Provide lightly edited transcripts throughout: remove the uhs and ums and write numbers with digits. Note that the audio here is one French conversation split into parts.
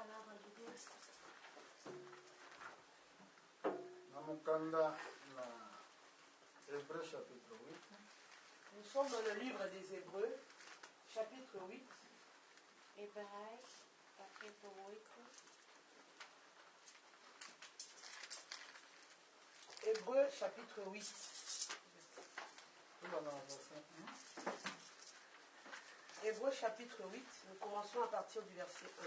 palavra de Deus. Hébreux chapitre 8. Nous sommes dans le livre des Hébreux, chapitre 8. Hebreus, capítulo 8. Hébreux, chapitre 8. Hébreux, chapitre 8. Nous commençons à partir du verset 1.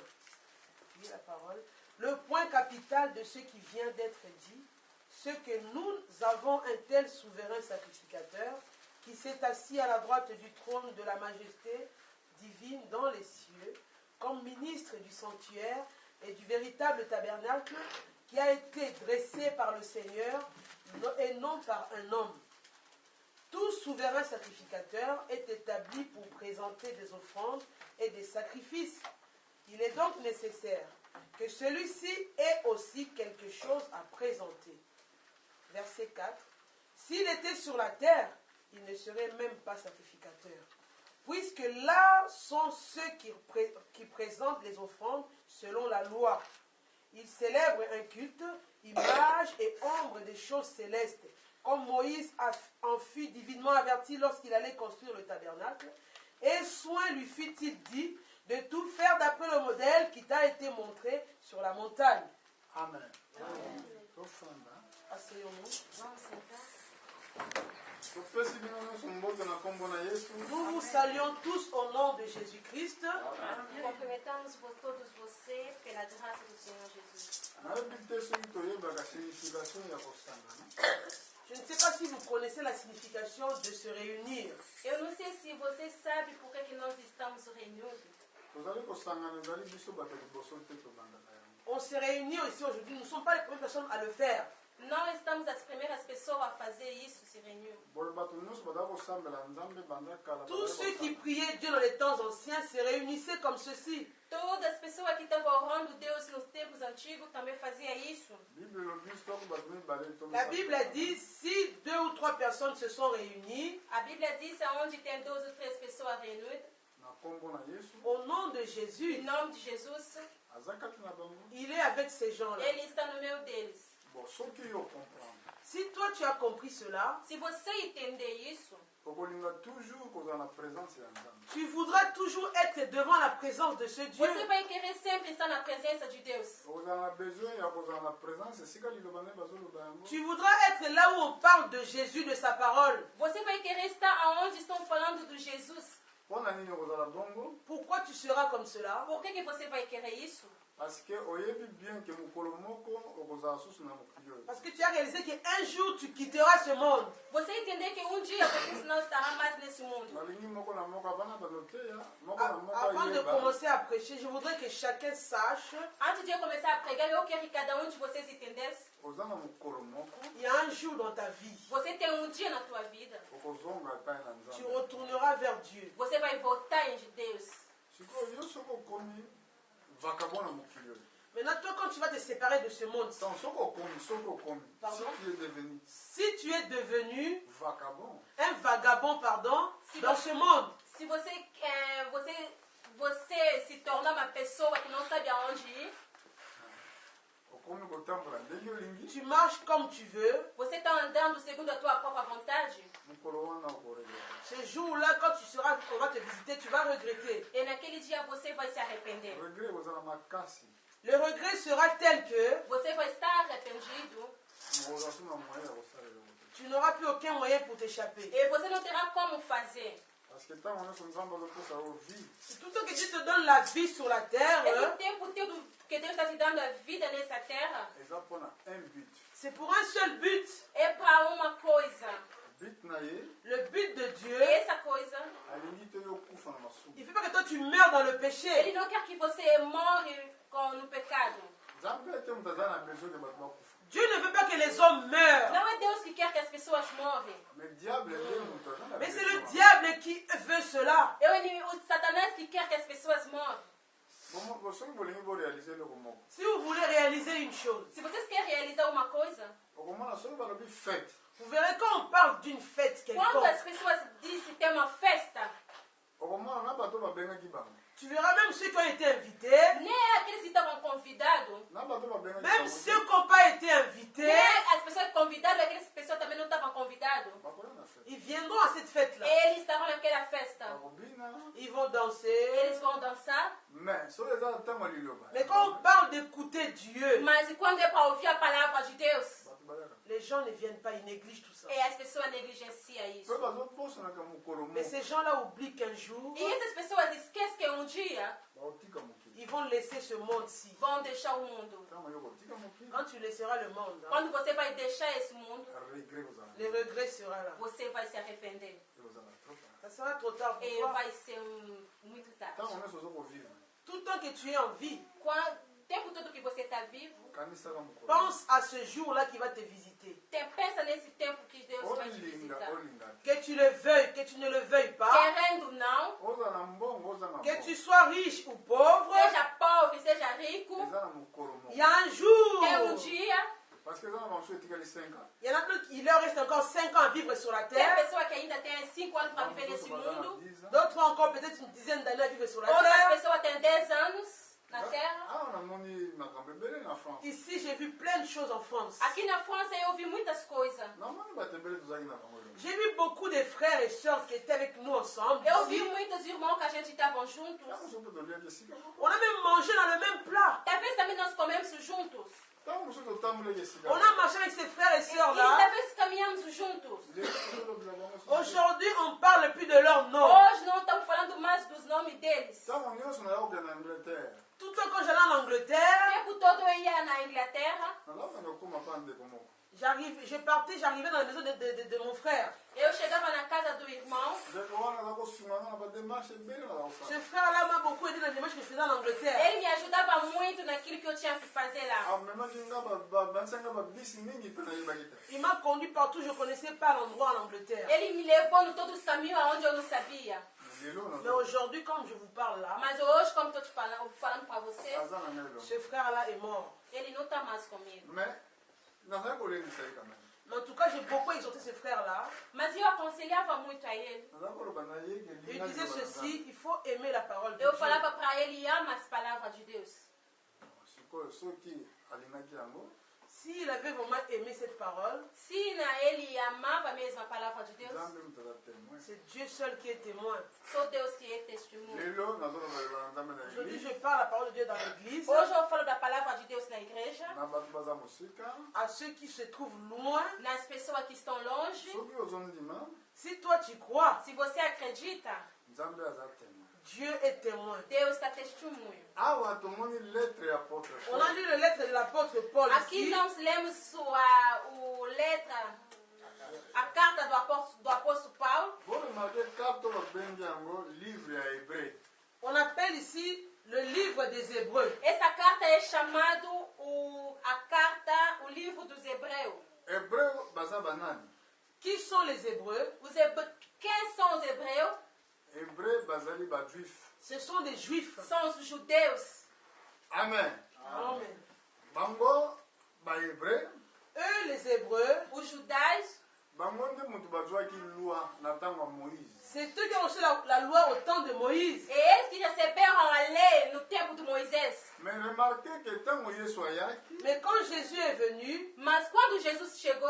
Je lis la parole. Le point capital de ce qui vient d'être dit, ce que nous avons un tel souverain sacrificateur qui s'est assis à la droite du trône de la majesté divine dans les cieux, comme ministre du sanctuaire et du véritable tabernacle qui a été dressé par le Seigneur et non par un homme. Tout souverain sacrificateur est établi pour présenter des offrandes et des sacrifices. Il est donc nécessaire que celui-ci ait aussi quelque chose à présenter. Verset 4. S'il était sur la terre, il ne serait même pas sacrificateur, puisque là sont ceux qui présentent les offrandes selon la loi. Ils célèbrent un culte, image et ombre des choses célestes, comme Moïse en fut divinement averti lorsqu'il allait construire le tabernacle. Et soin lui fut-il dit de tout faire d'après le modèle qui t'a été montré sur la montagne. Amen. Amen. Asseyons-nous. Nous vous saluons tous au nom de Jésus-Christ. Cumprimentamos todos vocês pela graça do Senhor Jesus. Je ne sais pas si vous connaissez la signification de se réunir. Eu não sei se vocês sabem por que nós estamos reunidos. On se réunit ici aujourd'hui. Nous ne sommes pas les premières personnes à le faire. Não estamos as primeiras pessoas a fazer isso, se reunir. Tous ceux qui priaient Dieu dans les temps anciens se réunissaient comme ceci. Todas as pessoas que estavam orando Deus nos tempos antigos também faziam isso. La Bible dit, si 2 ou 3 personnes se sont réunies, A Bíblia diz aonde tem 2 ou 3 pessoas reunidas, au nom de Jésus, em nome de Jesus, il est avec ces gens-là. Ele está no meio deles. Si toi tu as compris cela, Se você entender isso, tu voudras toujours être devant la présence de ce Dieu. você vai querer sempre estar na presença de Deus. Tu voudras être là où on parle de Jésus, de sa parole. Você vai querer estar aonde estão falando do Jesus. Pourquoi tu seras comme cela? Por que você vai querer isso? Parce que tu as réalisé qu'un jour tu quitteras ce monde. Você entender que dia você não estará mais nesse mundo. Avant de commencer à prêcher, je voudrais que chacun sache. Antes de eu começar a pregar, eu quero que cada de vocês entendesse. Il y a un jour dans ta vie. Você tem dia na tua vida. Tu retourneras vers Dieu. Você vai voltar em Deus. Maintenant, toi, quand tu vas te séparer de ce monde, si tu es devenu un vagabond, dans ce monde, se você se tornar uma pessoa que não sabe aonde ir, tu marches comme tu veux, você está andando segundo a tua própria vontade, ce jour-là, quand on va te visiter, tu vas regretter. E naquele dia você vai se arrepender. Le regret sera tel que você vai estar arrependido. Tu n'auras plus aucun moyen pour t'échapper. E você não terá como fazer. C'est tout le temps que Dieu te donne la vie sur la terre. Esse tempo todo que Deus está te dando a vida nessa terra. C'est pour un seul but. É para uma coisa. Le but de Dieu, essa coisa, il ne fait pas que toi tu meurs dans le péché. Ele não quer que você morre no pecado. Dieu ne veut pas que les hommes meurent. Não é Deus que quer que as pessoas morrem. Mais c'est le diable qui veut cela. O Satanás que quer que as pessoas morram. Si vous voulez réaliser une chose, se vocês querem realizar uma coisa, vous verrez quand on parle d'une fête quelconque. Quando as pessoas dizem que tem uma festa, tu verras même ceux qui ont été invités. Nem aqueles que estavam convidado, aquelas pessoas também não estavam convidadas. Ils viendront à cette fête-là. E eles estavam naquela festa. Ils vont danser. Eles vão dançar. Mais quand on parle d'écouter Dieu, Mas quando é para ouvir a palavra de Deus, les gens ne viennent pas, ils négligent tout ça. e as pessoas negligenciam isso. Mais ces gens-là oublient qu'un jour, E essas pessoas esquecem que um dia ils vont laisser ce monde-ci. vão deixar o mundo. Quand tu laisseras le monde, hein, Quando você vai deixar esse mundo, le regret sera là. você vai se arrepender. Ça sera trop tard pour E toi. vai ser muito tarde. Tout le temps que tu es en vie, O tempo todo que você está vivo, pense à ce jour-là qui va te visiter. pensa nesse tempo que Deus vai te visitar. Que tu le veuilles, que tu ne le veuilles pas, Querendo ou não, que tu sois riche ou pauvre, seja pobre, seja rico, il y a un jour, tem dia, il y en a d'autres, il leur reste encore 5 ans à vivre sur la tem terre, pessoa que ainda tem 5 anos para viver nesse mundo, d'autres ont encore peut-être une dizaine d'années à vivre sur la outras terre. pessoas têm 10 anos na terra. Ici, j'ai vu plein de choses en France. Aqui na França eu ouvi muitas coisas. J'ai vu beaucoup de frères et sœurs qui étaient avec nous ensemble. Eu vi Ici. muitos irmãos que a gente estava juntos. On a même mangé dans le même plat. Talvez também nós comemos juntos. On a marché avec ces frères et E sœurs là. talvez caminhamos juntos. Aujourd'hui, on ne parle plus de leur nom. Hoje não estamos falando mais dos nomes deles. Tout le temps quand j'allais en Angleterre, O tempo todo eu ia na Inglaterra. j'arrivais dans la maison de mon frère. Eu chegava na casa do irmão. Ce frère-là m'a beaucoup aidé dans les démarches que je faisais en Angleterre. Ele me ajudava muito naquilo que eu tinha que fazer lá. Il m'a conduit partout, je ne connaissais pas l'endroit en Angleterre. Ele me levou em todos os caminhos aonde eu não sabia. Mais aujourd'hui, comme je vous parle là, Mas hoje, como estou te falando para você, ce frère-là est mort. ele não está mais comigo. Mais en tout cas, j'ai beaucoup exhorté ce frère-là. Mas eu aconselhava muito a ele. Il disait ceci, il faut aimer la parole de Eu Dieu. falava para ele, ama as palavras de Deus. S'il avait vraiment aimé cette parole, Se ele amava mesmo a palavra de Deus, c'est Dieu seul qui est témoin. só Deus que é testemunho. Aujourd'hui, je parle la parole de Dieu dans l'église. Hoje eu falo da palavra de Deus na igreja, À ceux qui se trouvent loin, nas pessoas que estão longe. si toi tu crois, Se você acredita, Dieu est témoin. Deus está testemunho. On a lu les lettres de l'apôtre Paul Aqui ici. nós lemos a carta do apóstolo Paulo. On appelle ici le livre des Hébreux. Essa carta é chamado o livro dos Hebreus. Qui sont les Hébreux? Quem são os Hebreus? Ce sont des Juifs. São os judeus. Amen. Eux, les Hébreux, Os judaicos, c'est eux qui ont reçu la loi au temps de Moïse. é eles que receberam a lei no tempo de Moisés. Mais quand Jésus est venu, Mas quando Jesus chegou,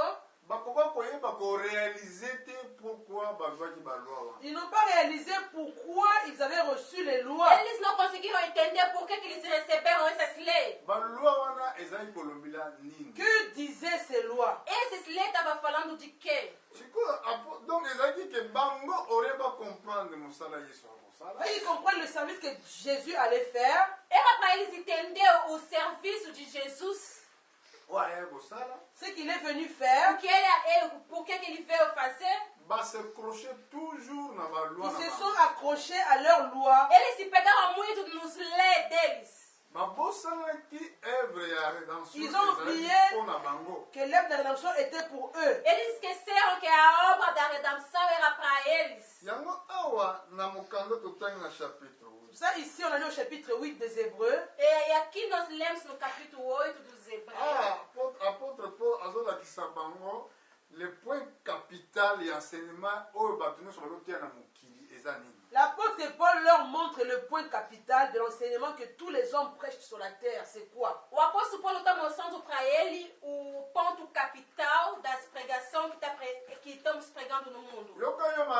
ils n'ont pas réalisé pourquoi ils avaient reçu les lois. eles não conseguiram entender por que eles receberam essas leis. Que disaient ces lois? Essas leis estavam falando de quê? Ils comprennent le service que Jésus allait faire. Era para eles entender o serviço de Jesus, Ce qu'il est venu faire. por que ele veio fazer. Ils se sont accrochés à leur loi. Eles se pegaram muito nos leis deles. Ils ont oublié que l'œuvre de rédemption était pour eux. Eles esqueceram que a obra da redenção era para eles. Ça, ici, on a lu au chapitre 8 des Hébreux. E aqui nós lemos no capítulo 8 dos Hebreus. Apôtre Paul azolakisa bango le point capital et enseignement oyo bato nyonso bazotia na mokili eza nini. L'apôtre Paul leur montre le point capital de l'enseignement que tous les hommes prêchent sur la terre. C'est quoi? O apóstolo Paulo está mostrando para ele o ponto capital da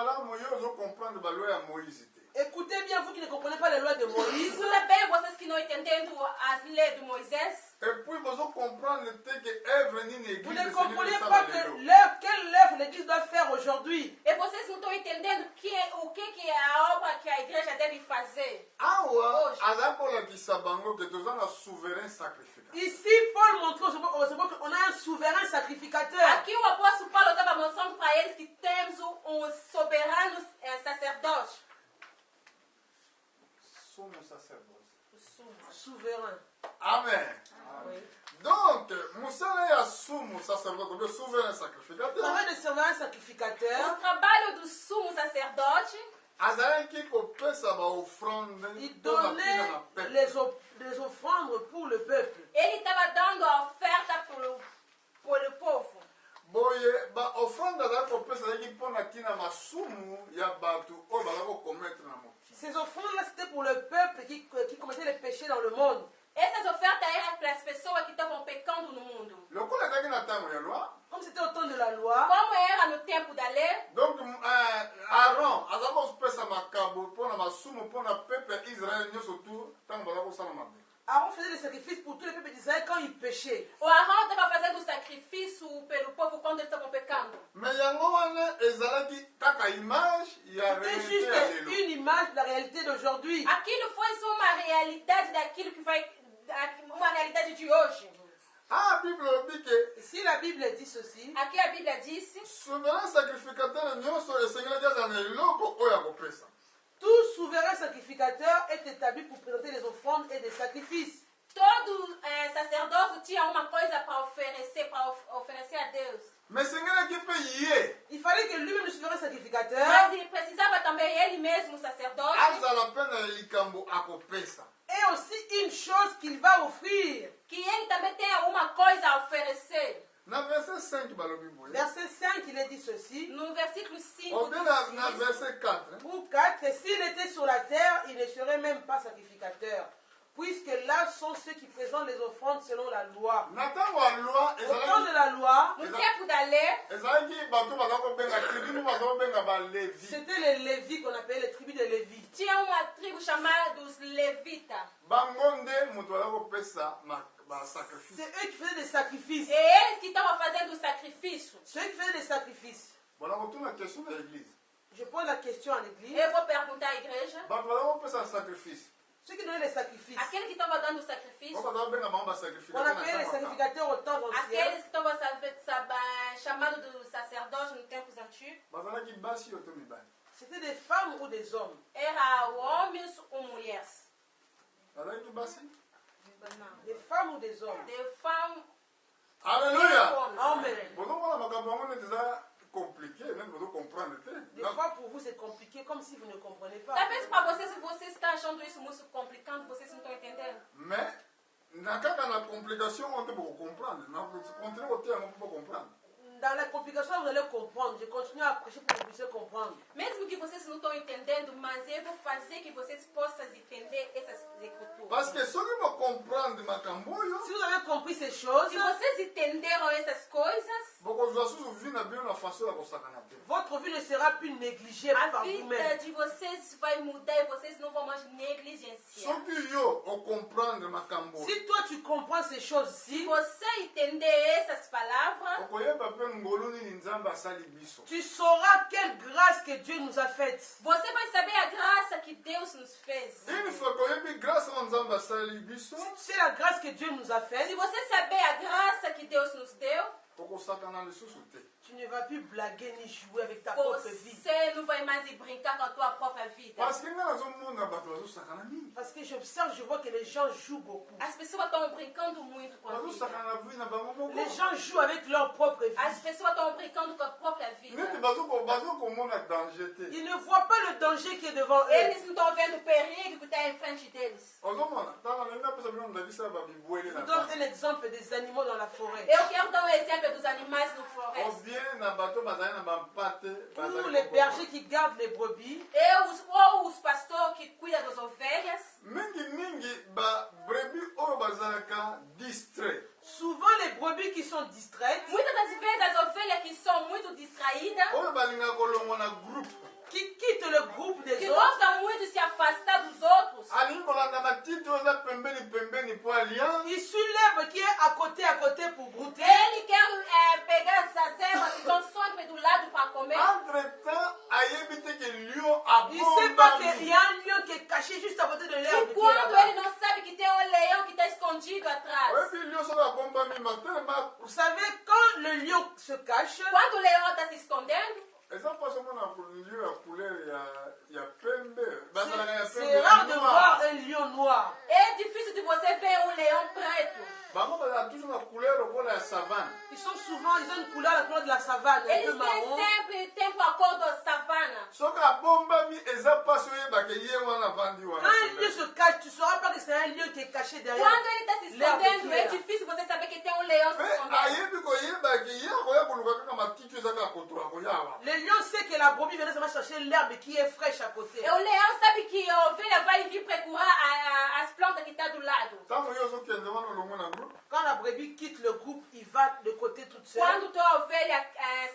malamu yo ozo comprendre ba loi ya Moïse te. Écoutez bien, vous qui ne comprenez pas les lois de Moïse. Escuta bem vocês que não entendendo as leis de Moisés. Et puis vous comprendre que œuvre ni une Vous église ne de comprenez Seigneur pas de que Sabalelo. quelle œuvre l'Église doit faire aujourd'hui. E vocês não estão entendendo o que é a obra que a igreja deve fazer. Awa Hoje. azakolakisa bango que toza na souverain sacrificateur. Ici, Paul montre qu'on a un souverain sacrificateur. Aqui o apóstolo Paulo estava mostrando para eles que temos um soberano sacerdote. Sumo sacerdoce. Souverain. Amen. Oui. Donc, Moussala ya sumo sacerdote, le souverain sacrificateur. Travail de souverain sacrificateur. O trabalho do sumo sacerdote, Azalaki kopesa ba offrande Il mpona donnait mpina na peuple. les offrandes pour le peuple. ele estava dando a oferta por o povo. Boye ba offrande azalaki kopesa azalaki mpona ntina masumu ya bato oyo bazalaki kokommetre na mokili. Ces offrandes-là, c'était pour le peuple qui commettait les péchés dans le monde. Essas ofertas eram para as pessoas que estavam pecando no mundo. Lokola ezalaki na ntango ya loi, Comme c'était au temps de la loi, Como era no tempo da lei, donc Aaron azalaki kopesa makabo mpona masumu mpona peuple ya Israel nyonso tu ntango bazalaki kosala mabe. Aaron faisait des sacrifices pour tous les peuples d'Israël quand ils péchaient. o Arão estava fazendo sacrifício pelo povo quando eles estavam pecando. Mais yango wana ezalaki kaka image ya C'était réalité juste ya lelo. une image de la réalité d'aujourd'hui. Aquilo foi só uma realidade daquilo que vai, uma realidade de hoje. Ah, Bible dit que Si la Bible dit ceci, Aqui a Bíblia disse, souverain sacrificateur nyonso esengelaki aza na eloko oyo akopesa. tout souverain sacrificateur est établi pour présenter des offrandes et des sacrifices. todo sacerdote tinha uma coisa para oferecer a Deus. Mais esengelaki mpe ye Il fallait que lui-même, le souverain sacrificateur, Mas ele precisava também, ele mesmo, o sacerdote, azala mpe na likambo akopesa. ait aussi une chose qu'il va offrir. que ele também tenha uma coisa a oferecer. Na verset 5 balobi boye. Verset 5, il est dit ceci. No versículo 5 Obe na diz, verset 4. Ou 4, s'il était sur la terre, il ne serait même pas sacrificateur. Puisque là sont ceux qui présentent les offrandes selon la loi. Na ntango ya loi Au temps de la loi, no tempo da lei, ezalaki bato baza kobenga tribu baza kobenga balevi. c'était les Lévis qu'on appelait les tribus de Lévi. tinha uma tribo chamada dos levitas. Bango nde moto baza kopesa basacrifice. C'est eux qui faisaient des sacrifices. E eles que estavam fazendo o sacrifício. Ceux qui faisaient des sacrifices. Bona kotuna question na église. Je pose la question à l'église. Eu vou perguntar à igreja. Bato baza kopesa sacrifice. Ceux qui donnaient les sacrifices. Aquele que estava dando o sacrifício. Bato baza kobenga bango On basacrificateur na appelait les ntango ya kala. sacrificateurs au temps ancien. Aqueles que estavam chamados do sacerdote nos tempos antigos. Bazalaki basi oto mibali. C'était des femmes ou des hommes. Era homens ou mulheres. Bazalaki basi. Des femmes ou des hommes. Des femmes e Alléluia. homens. Amen. bozomona makambo yango neti eza compliqué neti bozocomprendre te. Des fois, pour vous, c'est compliqué, comme si vous ne comprenez pas. Talvez para vocês, se vocês estão achando isso muito complicado, vocês não estão entendendo. Mais na kaka na complication oyo te bokocomprendre continue koteya yango mpo bocomprendre. Dans la complication, vous allez comprendre. Je continue à prêcher pour que vous puissiez comprendre. Mesmo que vocês não estão entendendo, mas eu vou fazer que vocês possam entender essas escrituras. Parce que soki bocomprendre makambo oyo Si vous avez compris ces choses, Se vocês entenderam essas coisas, bokozwa susu vi na bino na façon ya kosakana te. votre vie ne sera plus négligée a par vida vous-même. de vocês vai mudar e vocês não vão mais negligenciar. Soki yo ocomprendre makambo Si toi tu comprends ces Se choses-ci, você entender essas palavras, okoyeba mpe ngolu nini nzambe asali biso. tu sauras quelle grâce que Dieu nous a faite. você vai saber a graça que Deus nos fez. Une fois koyebi grâce oyo nzambe asali biso Si c'est la grâce que Dieu nous a Se faite, você saber a graça que Deus nos deu, okosakana lisusu te. tu ne vas plus blaguer ni jouer avec ta propre vie. você não vai mais brincar com a tua própria vida. Parce que ngai nazomona bato bazosakana mingi. Parce que j'observe, je vois que les gens jouent beaucoup. As pessoas estão brincando muito com a vida. bazosakana na vi na bango moko. Les gens jouent avec leur propre As vie. pessoas estão brincando com a própria vida. neti bazokomona danger te. Ils ne voient pas le danger qui est devant eux. Eles não estão vendo o perigo que está em frente deles. ozomona tala ndenge apesa bino ndakisa babibwele Je na vous donne bango. un exemple des animaux dans la forêt. Eu quero dar um exemplo dos animais no floresta. obien na bato bazali na bampate Ou les bergers qui gardent les brebis. Ou os pastores que cuidam das ovelhas. mingi babrebi oyo bazalaka distrait. Souvent les brebis qui sont distraites, Muitas das vezes as ovelhas que são muito distraídas, oyo balinga kolongwa na groupe qui quittent le groupe que des autres, gostam muito de se afastar dos outros, alingi kolanda matiti oyo eza pembeni pembeni po alia il soulève qui est à côté pour brouter. ele quer pegar essas ervas que estão sempre do lado para comer. entre-temps ayebi te ke lion Il ne sait pas qu'il abombami y a un lion qui est caché juste à côté de l'herbe. E qui est quando là-bas. ele não sabe que tem um leão que está escondido atrás. oyebi lion soki abombami matelema Vous savez, quand le lion se cache, Quando o leão está se escondendo, eza mpasi omona lion ya couleur ya pembe bazalaka ya c'est rare de pembe voir un lion noir. é difícil de você ver um leão preto. bango bazala toujours na couleur lokola ya savane. Ils ont une couleur, la couleur de la savane, un Eles peu têm marron. sempre tempo a cor da savana. soki abombami eza mpasi oyebaka ye wana vandi Quand wana un lion se cache, tu ne sauras pas que c'est un lion qui est caché derrière. Quando ele está se l'herbe escondendo, qui est é là. difícil você saber que tem um leão se me escondendo. ayebi koyebaka ye akoya koluka kaka matiti eza kaka kotoka koya awa Le lion sait que la brebis vient seulement chercher l'herbe qui est fraîche à côté. E o leão sabe que a ovelha vai vir procurar as plantas que estão do lado. ntango yo ozokende wana olongo na groupe Quand la brebis quitte le groupe, il va de côté toute seule. Quando tua ovelha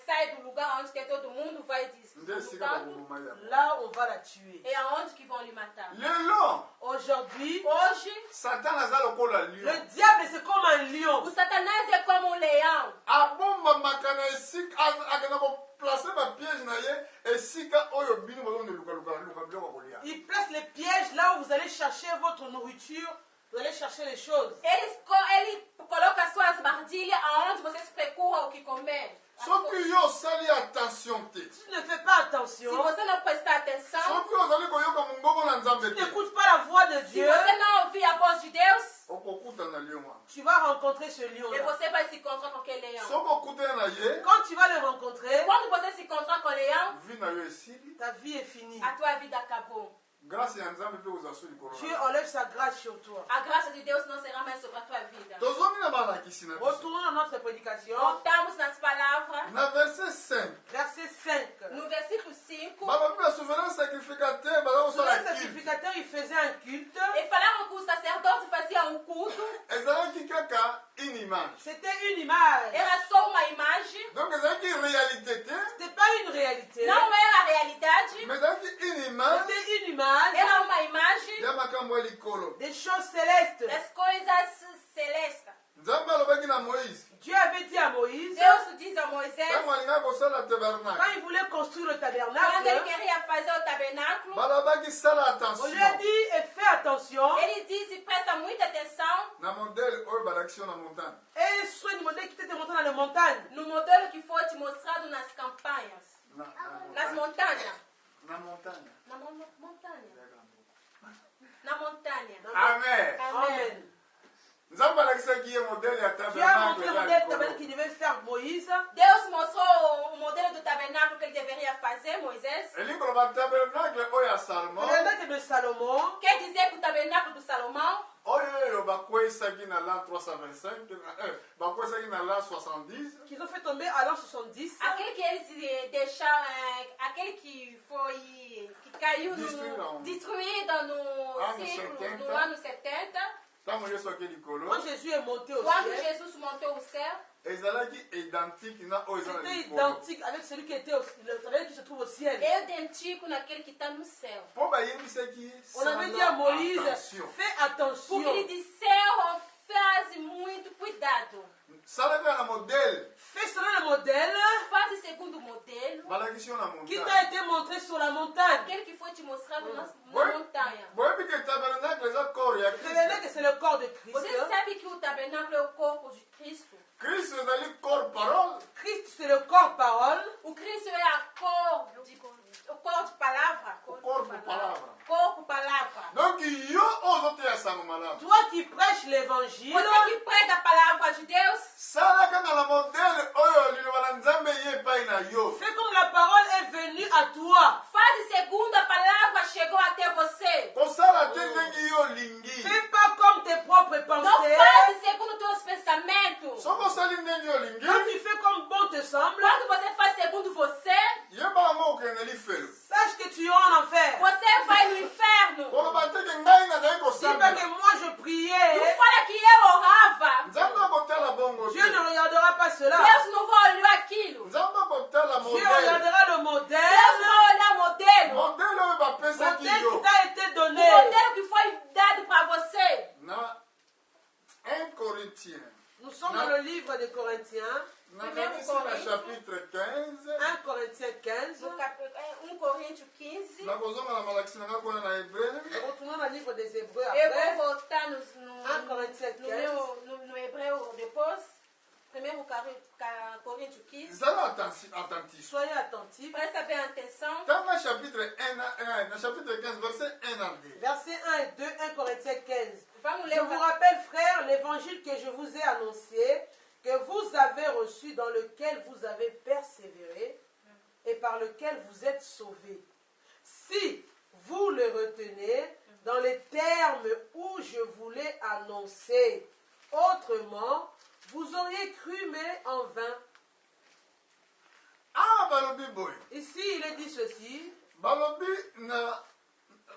sai do lugar onde tem todo mundo, vai nde esika disputando, bakoboma ya Là, on va la tuer. é aonde que vão lhe matar. lelo Aujourd'hui, Hoje, satan aza lokola le lion diable, c'est comme un lion. o Satanás é como um leão. abombamaka na esika akenda koplace bapiège na ye esika oyo bino bozonde luka biloko kolia Il place les pièges là où vous allez chercher votre nourriture, vous allez chercher les choses. Ele coloca suas bardilhas aonde você se procura o que comer. soki yo osali attention te Si tu ne fais pas Se attention, você não prestar atenção, soki ozali koyoka mongongo na nzambe tu te n'écoutes pas la voix de se Dieu, você não ouvir a voz de Deus, okokuta na lion wana tu vas rencontrer ce e lion-là. você vai se encontrar com aquele leão. soki okutana na ye Quand tu vas le rencontrer, Quando você se encontrar com o leão, vi na yo esili ta vie est finie. a tua vida acabou. grâce ya nzambe mpe oza so likolo Dieu na yo. enlève sa grâce sur toi. A graça de Deus não será mais sobre a tua vida. tozomi na balakisi na biso Retournons à notre prédication. Voltamos nas palavras. na verset 5 Verset 5. No versículo 5, balobi na souverain sacrificateur baza Le kosala kilte sacrificateur, il faisait un culte. e falaram que o sacerdote fazia um culto, ezalaki kaka une image C'était une image. era só uma imagem, donc ezalaki réalité te C'était pas une réalité. não era a realidade, mais ezalaki une image C'était une image era uma imagem ya makambo ya likolo des choses célestes. das coisas celestes. nzambe alobaki na moïse Dieu avait dit à Moïse, Deus diz a Moisés, ntango alingaki kosala quand tabernacle il voulait construire le quando ele tabernacle, queria fazer o tabernáculo, balobaki sala on attention lui a dit, et fais attention, ele disse, presta muita atenção na modele oyo balakisi yo na montagne et sois une modèle qui t'était monté dans les montagnes. no modelo que foi te mostrado nas campanhas, nas montanhas. na montagne Na montanha. Na montanha. amen Amen. nzambe alakisaki ye modele ya Dieu a montré le tabernacle modèle ya du tabernacle likolo qu'il devait faire Moïse. Deus mostrou o modelo do tabernáculo que ele deveria fazer, Moisés. elingi koloba tabernacle oyo ya Le salomon tabernacle de Salomon, Quer dizer que o tabernáculo do Salomão, oyo oyo bakweyisaki na l'an 325 bakweyisaki na l'an 70 qu'ils ont fait tomber à l'an 70, aquele que eles deixaram, aquele que foi, que caiu destruído no Ano ciclo 70. do ano 70, ntango yesu ake likolo quand Jésus est monté au quando ciel, Jesus montou o céu, ezalaki identique na oyo eza na c'était likolo identique avec celui qui était le tabernacle qui se trouve au ciel. é idêntico naquele que está no céu. mpo bayebisaki On avait dit à Moïse, attention fais Porque attention. ele disseram, faz muito cuidado. salaka na modele Fais selon le modèle Faz segundo o modelo, balakisi yo na qui montagne t'a été montré sur la montagne. aquele que foi te mostrado na Ouais. montanha. boyebi ke tabernacle eza corps ya Le kristo tabernacle, c'est le corps de Christ. Você sabe que o tabernáculo é o corpo de Cristo? kristo ezali corps parole Christ, c'est le corps parole. O Cristo é a cor de palavra. corpo palavra Corpo, palavra. donc yo oyo ozoteya sango malamu Toi qui prêches l'évangile, Você que prega a palavra de Deus, sala kaka na modele oyo liloba na nzambe ye epai na yo fais comme la parole est venue à toi. faz segundo a palavra chegou até você. kosala te ndenge yo olingi Fais pas comme tes propres Não pensées. faz segundo teus pensamentos. soki osali ndenge yo olingi Quand tu fais comme bon te semble, Quando você faz segundo você, yebaka ngo okende lifelo sache que tu iras en enfer. você vai no inferno. koloba teke ngai nazali Dis pas que kosambela moi je Não priais, fala que eu orava. nzambe akotala fera pas cela. Deus não vai olhar aquilo. Nzamba kotala Dieu modèle. regardera le Deus modèle. vai olhar modelo. Modèle oyo bapesaki Modèle yo. qui t'a été O donné. modelo que foi dado para você. Na 1 Corinthiens. Nous sommes dans le livre des Corinthiens. Nakanisi na chapitre 15. 1 Corinthiens 15. No 1 Coríntios 15. Nakozonga na malakisi nanga kuna na Hébreu. Retournons dans le livre des Hébreux Eu vou après. voltar 1 Corinthiens 15. no hebreu depois. 1 Coríntios 15. Zala attentif. Soyez attentifs. Presta bem atenção. Dans chapitre 1, na chapitre 15, verset 1 à 2. Versets 1 et 2, 1 Corinthiens 15. Vamos Je ler vous rappelle, frères, l'évangile que je vous ai annoncé, que vous avez reçu, dans lequel vous avez persévéré et par lequel vous êtes sauvés. Si vous le retenez dans les termes où je vous l'ai annoncé, autrement, vous auriez cru, mais en vain. Ah, balobi boy. Ici, il est dit ceci. Balobi na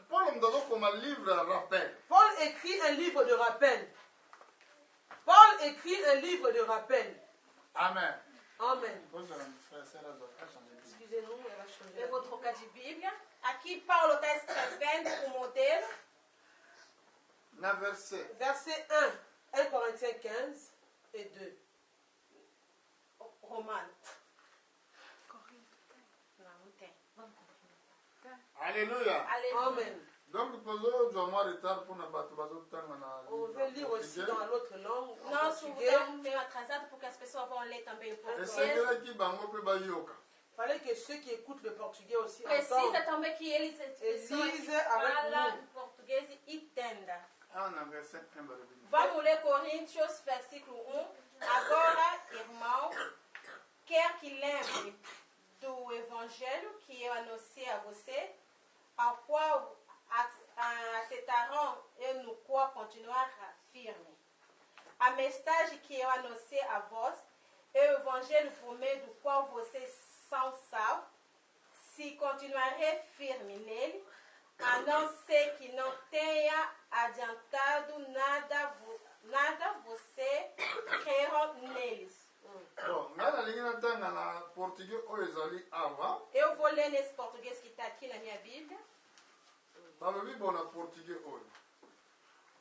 Paul mdazo comme un livre à rappel. Paul écrit un livre de rappel. Paul écrit un livre de rappel. Amen. Amen. Excusez. Excusez-nous, elle a changé. Eu vou trocar de Bíblia. Aqui Paulo está escrevendo o modelo. Na verset. Verset 1, 1 Corinthiens 15 et 2. Romano. Não, não tem. Alléluia. Aleluia. Amen. Donc, pozo doit retard pour na bato bazo tanga na. On veut lire aussi dans l'autre langue, en Nós portugais. estamos meio atrasados porque as pessoas vão ler também o português. Esengela ki bango pe bayoka. Il fallait que ceux qui écoutent le portugais aussi Precisa entendent. também que eles, as pessoas que Elise, avec falam nous. português, entendam. Ah, na verset 1 balobi. Vamos ler Coríntios, versículo 1. Agora, irmão, quer que lembre do evangelho que eu anunciei a você, ao qual aceitarão e no qual continuar firme. A mensagem que eu anunciei a vós é o evangelho por meio do qual vocês são salvos, se continuarem firme nele, a não ser que não tenha adiantado nada você creiam neles. Bon, nga na lingi natanga na portugais oyo ezali avant. Eu vou ler nesse português que está aqui na minha Bíblia. Balobi bon na portugais oyo.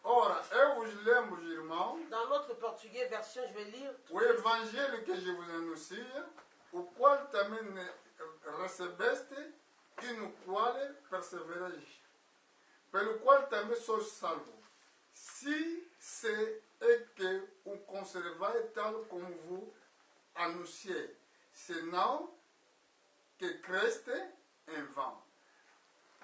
Ora, eu vos lembro, irmão, Dans l'autre portugais version, je vais lire. o evangelho que je vous anuncie, o qual também recebeste e no qual persevereis, pelo qual também sois salvo, si c'est que o conservai tal como vous annonciez, senão que creste em vão.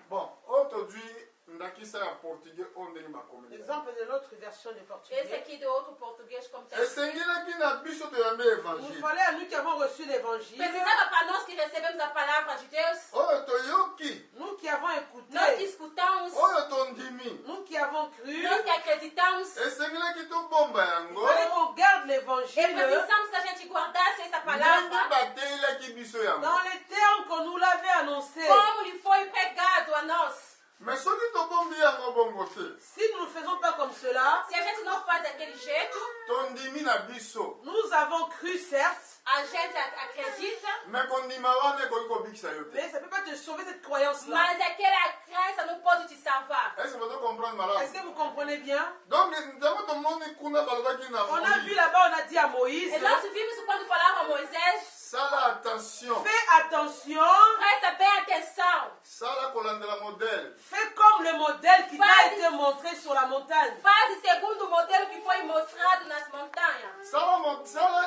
Bon, aujourd'hui, ndakisa ya portugais oyo ndenge bakomeli. L'exemple de l'autre version du Esse portugais. aqui de outro português, como está escrito. Esengelaki na biso toyambe Il évangile. fallait à nous qui avons reçu l'évangile, Precisava para nós que recebemos a palavra de Deus, Oyo toyoki, nous qui avons écouté, nós que escutamos, oyo tondimi. nous qui avons cru, nós que acreditamos, Esengelaki tobomba il yango. fallait qu'on garde e l'évangile precisamos que a gente guardasse essa Ndenge palavra batelaki biso yango. dans les termes qu'on nous l'avait annoncé. como lhe foi pregado a nós. Mais soki tobombi yango bongo te, Si nous ne faisons pas comme cela, Se a gente não faz daquele jeito, tondimi na biso. nous avons cru certes, a gente acredita, Mais kondima wana ekoki kobikisa yo te. mais ça ne peut pas te sauver cette croyance-là. mas aquela crença não pode te salvar. Est-ce que vous comprendre Est-ce malamu? que vous comprenez bien? Donc ntango tomoni kuna balobaki na On a vu Moïse, là-bas, on a dit à Moïse, E nós vimos quando falaram a Moisés, sala attention, fais attention, presta bem atenção, sala kolandela modèle. fais comme le modèle qui t'a été montré sur la montagne. faz segundo o modelo que foi mostrado nas montanhas. Sala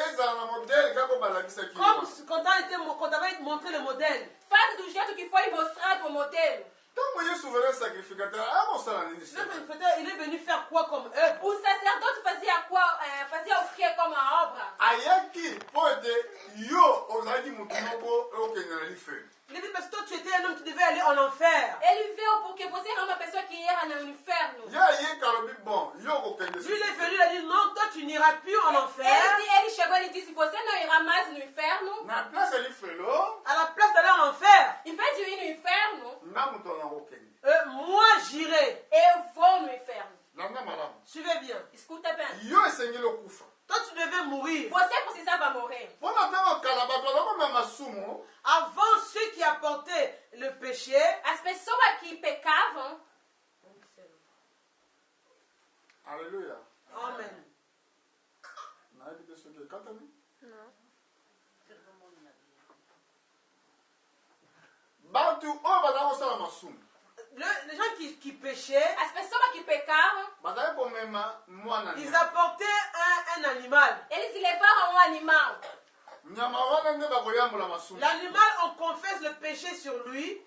ezala na modèle kako balakisaki yo. Comme quand t'avais montré le modèle. Faz do jeito que foi mostrado o modelo. Ntango ye souverain sacrificateur akosala nini Le sema? bienfaiteur, il est venu faire quoi comme œuvre? O sacerdote fazia o que como a obra? Ayaki mpo ete yo ozalaki motu moko okende na lifelo. Il a dit parce que toi tu étais un homme qui devait aller en enfer. Ele veio porque você era uma pessoa que ia no inferno. Ye ayeka alobi bon yo okokende Lui il est venu, il a dit non, toi tu n'iras plus en enfer. Ele chegou e disse, você não irá mais no inferno. na place ya lifelo À la place d'aller en enfer, Em vez de ir no inferno, nga moto ana kokende. moi j'irai. eu vou no inferno. Landa malamu. Suivez bien. Escuta bem. Yo esengeli okufa. Toi tu devais mourir. Você morrer. mpo na ntango kala bato bazakoma masumu Avant ceux qui apportaient le péché, As pessoas que pecavam, alleluya Amen. nayebi te soki ekatami bato oyo bazala kosala masumu Les gens qui péchaient, as pessoas que pecavam, bazali komema mwana ils nyama. apportaient un animal. eles levavam um animal. Nyama wana nde bakoyambola masumu. L'animal, on confesse le péché sur lui.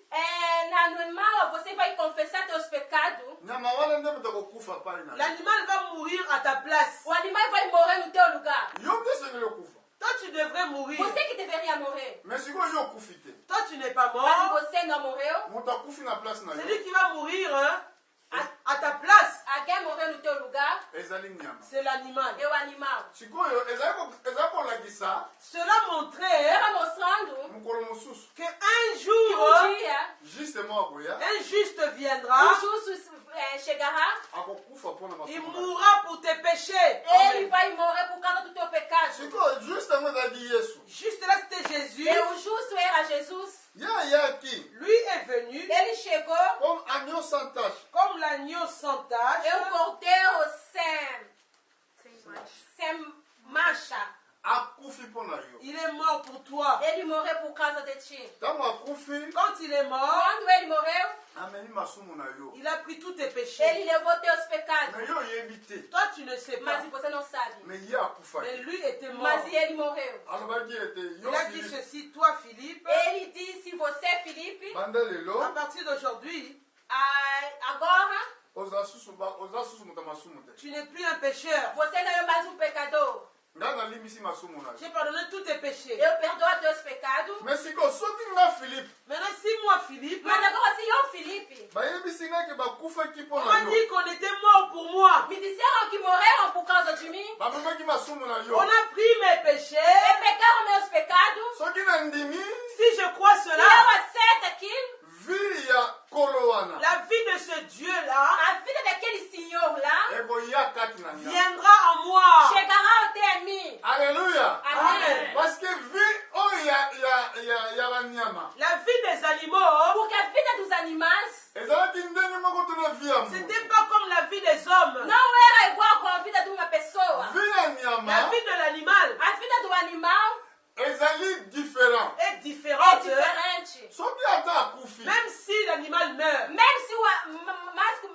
No animal você vai confessar teus pecados. Nyama wana nde batakokufa pai na yo. L'animal va mourir à ta place. O animal vai morrer no teu lugar. Yo nde sengeli okufa. Toi, tu devrais mourir. Você que deveria morrer. Mais sikoyo yo okufi te. Toi, tu n'es pas Mas mort. você não morreu. Moto akufi na place na C'est yo. lui qui va mourir hein, à ta place. Alguém morreu no teu lugar. Ezali nyama. C'est l'animal. É o animal. Sikoyo ezali kolakisa Cela montrait Estava mostrando mokolo mosusu. qu'un que jour, dia Justement akoya un juste viendra, o justo chegará. akokufa mpona il masumu. mourra pour tes péchés. Ele vai morrer por causa do teu pecado. Sikoyo justement ezalaki Yesu. Juste là, c'était Jésus. E o justo era Jesus. Ye ayaki Lui est venu Ele chegou. comme agneau sans tache. comme l'agneau sans tache. É um cordeiro sem mancha. Akufi mpona yo. Il est mort pour toi. Ele morreu por causa de ti. Ntango akufi Quand il est mort, Quando ele morreu, ameni masumu na yo. il a pris tous tes ele péchés. levou teus pecados. Mais yo oyebi te. Toi, tu ne sais pas. Mas você não sabe. Mais ye akufa Mais te. lui était mort. Mas ele morreu. alobaki ete yo Il a dit Philippe, ceci, toi, Philippe, Ele disse, você, Felipe, banda lelo à partir d'aujourd'hui, agora oza susu moto masumu te. tu n'es plus un pécheur. você não é mais um pecador. Ngai nalimbisi masumu na yo. J'ai pardonné tous tes péchés. Eu perdoo teus pecados. Mais sikoyo soki nga Philippe Maintenant, si moi, Philippe, Mas agora se eu, Felipe, bayebisi ngai ke bakufaki mpo on na m'a yo dit qu'on était mort pour moi. me disseram que morreram por causa de mim bamemaki masumu na On yo a pris mes e péchés. pegaram meus pecados. soki na ndimi Si je crois Se eu cela, aceito aquilo, vi ya kolo wana la vie de ce Dieu-là a vida daquele senhor lá ekoya kati na nga. viendra en moi. chegará até mim. Alléluia. Amém. Parce que vie oyo ya banyama La vie des animaux, Porque a vida dos animais ezalaki ndenge moko to na vie ya moto. c'était pas comme la vie des hommes. não era igual com a vida de uma pessoa. vie ya La nyama vie de l'animal A vida do animal ezali différent. est é différente. diferente. soki ata akufi Même si l'animal meurt. Mesmo se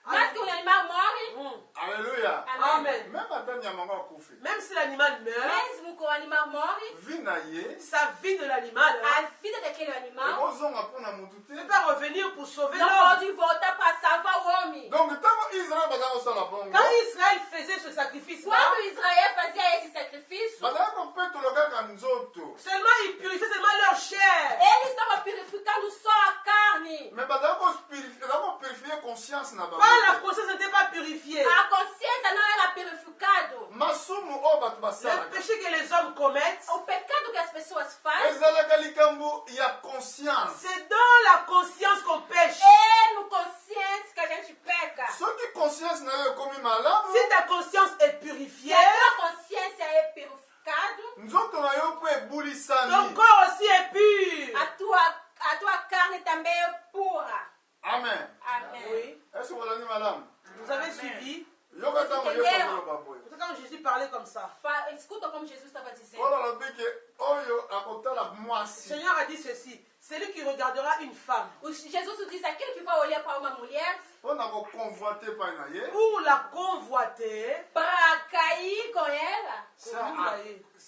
mais que o animal morre, Alléluia. Amen. Même ata nyama ngo akufi Même si l'animal meurt, mesmo que o animal morre, vie na ye sa vie de l'animal a vida daquele animal ekozonga mpona motu te. ne peut pas revenir pour sauver não l'homme. pode voltar para salvar o homem. Donc ntango Israël baza kosala bongo Quand Israël faisait ce sacrifice-là, Quando Israel fazia esse sacrifício, bazali kopetola kaka nzoto seulement ils purifiaient seulement leur chair. ele estava purificando só a carne. mais bazali kopurifie conscience na Quand bango la te. conscience n'était pas purifiée, A consciência não era purificado. masumu oyo bato le basalaka péché que les hommes commettent, O pecado que as pessoas fazem ezalaka likambo ya conscience. c'est dans la conscience qu'on pêche. é no consciência que a gente peca. soki conscience na yo ekomi malamu Si ta conscience est Se purifiée, a tua consciência é purificado, nzoto na yo mpo ton ebulisami. corps aussi est pur. a tua carne também é pura. Amen. Amém. Oui, esi kolandi malamu vous avez suivi. yoka ntango yesu akoloba boye C'est quand Jésus parlait comme ça. Escuta como Jesus estava dizendo. polo alobi ke oyo akotala Le mwasi Seigneur a dit ceci, celui qui regardera une femme Jesus diz: aquele que vai olhar para uma mulher mpo na koconvoite epai na ye pour la convoiter, para cair com ela, se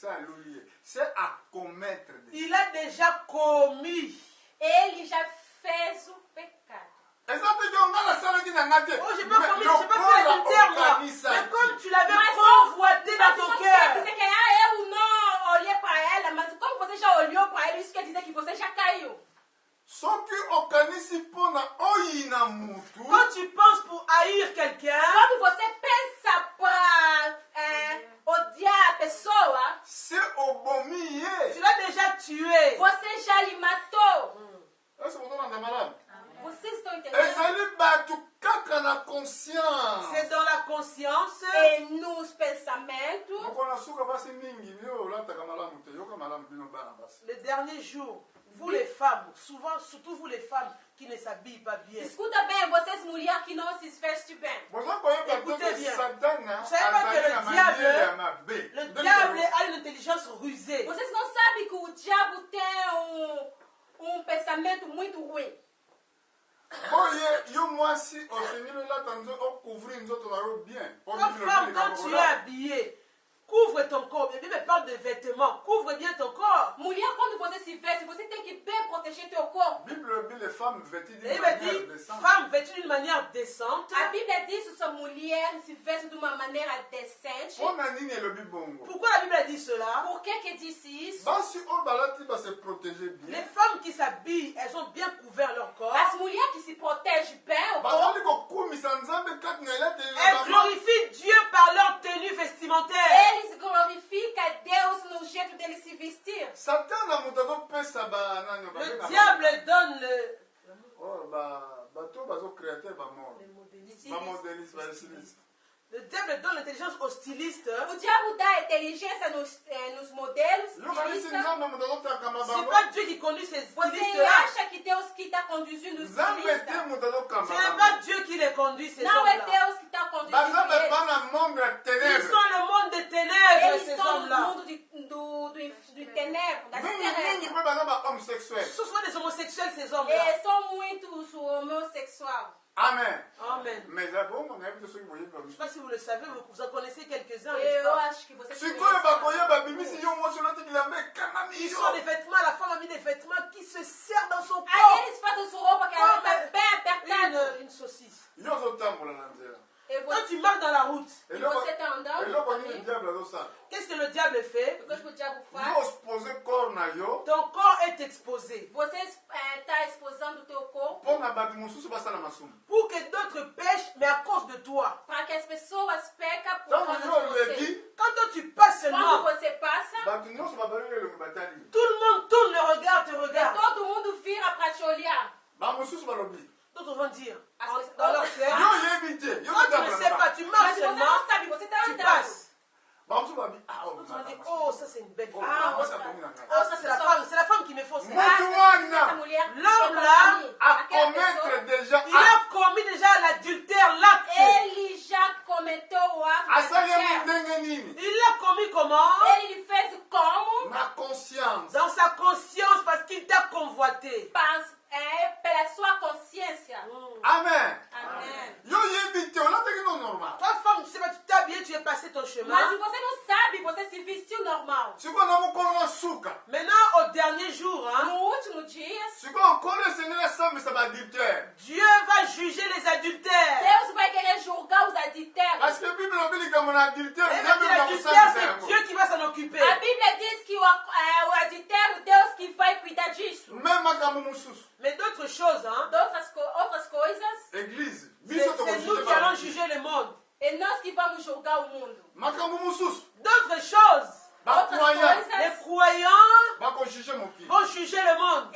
aluli ye se acommettre de il a déjà commis. ele já fez o pecado. eza te ke onga nasalaki na nga te Oh, j'ai pas commis, j'ai pas fait le terme là. Mais comme tu l'avais convoité dans ton Você cœur, dizer que eu não olhei para ela, mas como você já olhou para ela, isso quer dizer que você já caiu. soki okanisi mpo na oyina mutu quand tu penses pour haïr quelqu'un, Quando você pensa para odiar a pessoa, se obomi ye tu l'as déjà tué. você já lhe matou. esi bozolanda malamu Vocês estão entendendo? ezali bato kaka Ezaka na conscience. C'est dans la conscience. e nos pensamentos. Mokona suka basi mingi yo olataka malamu te yoka malamu bino bana basi. Les derniers jours, vous les femmes, souvent, surtout vous les femmes qui ne s'habillent pas bien. Escuta bem, vocês mulheres que não se vestem bem. Boza koyeba Écoutez te bien. Satana Vous savez pas que azali le na diable- maniere ya mabe. Le diable a une intelligence rusée. Vocês não sabem que o diabo tem pensamento muito ruim. Boye yo mwasi osengeli olata ocouvrir nzoto na yo bien. Po Comme Bible femme, elobi quand likambo tu es wana. habillée, couvre ton corps. La Bible parle de vêtements. Couvre bien ton corps. Mulher, quando você se veste, você tem que bem proteger teu corpo. Bible elobi les femmes vêtues La d'une Bible manière dit, décente. femme vêtue d'une manière décente. A Bíblia diz que sua mulher se veste de uma maneira decente. Mpona nini elobi bongo? Pourquoi la Bible dit cela? Por que disse isso? Basi oyo balati base protéger Les bien. femmes qui s'habillent, elles ont bien couvert leur corps. As mulheres que se protegem bem o corpo, bazali kokumisa nzambe kati na elate Elles glorifient Dieu par leur tenue vestimentaire. eles glorificam Deus no jeito deles se vestir. satana moto azopesa banani Le diable donne le... bato bazocréateur bamor bamodéliste baestiliste. Le diable donne l'intelligence aux stylistes. O diabo dá inteligência nos modelos. yo kanisi nzambe moto azokamba C'est bango. pas Dieu qui conduit ces Você stylistes-là. acha que Deus que está conduzindo os nzambe te turistas? moto azokamba Ce n'est bango. pas Dieu qui les conduit, ces Não é hommes-là. Deus que está conduzindo baza eles. bana monde ya Ils ténèbre. sont le monde des ténèbres, Eles ces estão no hommes-là. mundo do ténèbres, das mingi trevas. mpe baza bahomosexuel. Ce sont des homosexuels, ces hommes-là. Eles são muitos homossexuais. amen. Amen. mais eza bongo nayebi te soki boyebi Je ne sais pas si vous le savez, vous en connaissez quelques-uns, Eu n'est-ce pas? acho que você sikoyo bakoyeba bimisi yo mwasi olati bilamba ekangami Ils yo. sont des vêtements, la femme a mis des vêtements qui se serrent dans son Aí corps. eles fazem sua roupa que ela está bem apertada. Une saucisse. yo ozotambola na nzela. E Quand você tu marches dans la route, está andando eloko no nini caminho, diable azosala? qu'est-ce que le diable fait? o que o diabo yo faz? ospose corps na yo Ton corps est exposé Você está exposando o teu corpo mpo na bato mosusu basala masumu. pour que d'autres pêchent, mais à cause de toi. para que as pessoas pecam por ntango causa yo de você. oleki Quand toi tu passes Quando seulement, você passa, bato nyonso babaleli elongi batali. tout le monde tourne le regard, te regarde. todo mundo vira para te olhar. bamosusu balobi D'autres vont dire, Ah, c'est- dans leur oh. cœur, yo oyebi te yo quand tu ne sais pas, tu marches Mas você seulement, não sabe, você está tu andando. passes. bamosusu balobi D'autres vont dire, oh, ça c'est une belle femme. Ah, mwasi ouais. abomi na ngai. Oh, ça c'est la femme qui me faut ça. Moto Essa wana mulher L'homme é là compromis. a Aquela pessoa, commettre déjà Il a commis déjà l'adultère, l'acte. ele já cometeu o ato de asaleli adultério. ndenge nini? Il l'a commis comment? Ele fez como? na conscience. Dans sa conscience parce qu'il t'a convoité. Pela sua consciência. amen. Amém. yo oyebi te olataki no normal. Toi, femme, tu sais pas, tu t'es habillé, tu es passé ton Mas se chemin. você não sabe, você se vestiu normal. sikoyo na mokolo na suka Maintenant, au dernier jour, hein, No último dia, sikoyo nkolo esengeli asambisa baadultere. Dieu va juger les adultères. Deus vai querer julgar os adultérios. parce que bible elobi likambo na adultere Et nzambe l'adultère, bakosambisa c'est yango. Dieu qui va s'en occuper. A Bíblia diz que o adultério, Deus que vai cuidar disso. me makambo mosusu Mais d'autres choses, hein, Outras coisas, église c'est biso c'est nous qui allons juger le monde. é nós que vamos julgar o mundo. makambo mosusu D'autres choses, Outras bakroyant les coisas, croyants bakojuge mokili. vont juger le monde.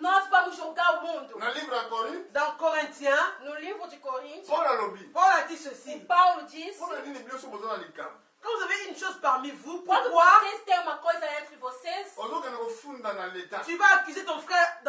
nós vamos julgar o mundo. na livre ya korinthe Dans Corinthiens, No livro de Coríntios, paul alobi Paul a dit ceci. Paulo disse, mpona nini biso boza na likambo Quand vous avez une chose parmi vous, quando pourquoi vocês têm uma coisa entre vocês, ozokende kofunda na leta tu vas accuser ton frère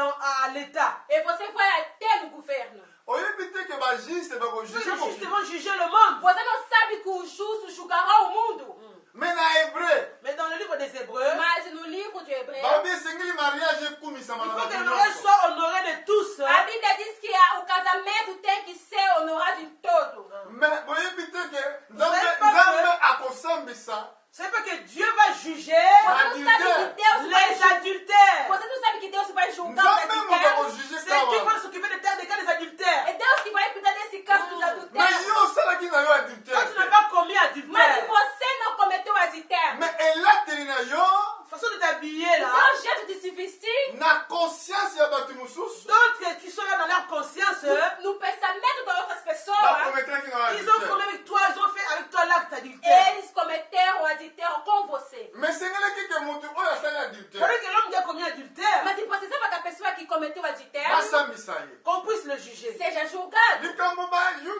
à l'État? e você vai até no governo. oyebi te ke bajuste bakojuge Les justes mokili. vont juger le monde. Você não sabe que o justo julgará o mundo. me na hébreu Mais dans le livre des Hébreux, Mas no livro de Hebreus, balobi esengeli mariage ekumisama il na faut que bato le mariage nyonso. soit honoré de tous. a Hein? Bíblia diz que o casamento tem que ser honorado em todo. me boyebi te ke Vous savez pas nzambe akosambisa C'est pas que Dieu va juger Você não sabe que Deus vai les julgar. adultères. Você não sabe que Deus vai julgar os nzambe moto adultérios. akojuge C'est Dieu qui kawa va s'occuper des cas des adultères. É Deus que vai cuidar desse caso dos me adultérios. yo osalaki na yo Quand adultere tu n'as pas commis Mas se adultère, você não cometeu adultério, me elateli na yo façon de t'habiller là, então o jeito de se vestir, na conscience ya bato mosusu d'autres qui sont là dans leur conscience, no pensamento de outras pessoas, bakometraki na yo ils ont commis adultere avec toi, ils ont fait avec toi l'acte adultère. eles cometeram adultério com você. me esengelaki ke moto oyo asali C'est adultere vrai que l'homme qui a commis adultère, Mas se precisava que a pessoa que cometeu adultério basambisa ye qu'on puisse le juger. seja julgado. likambo yo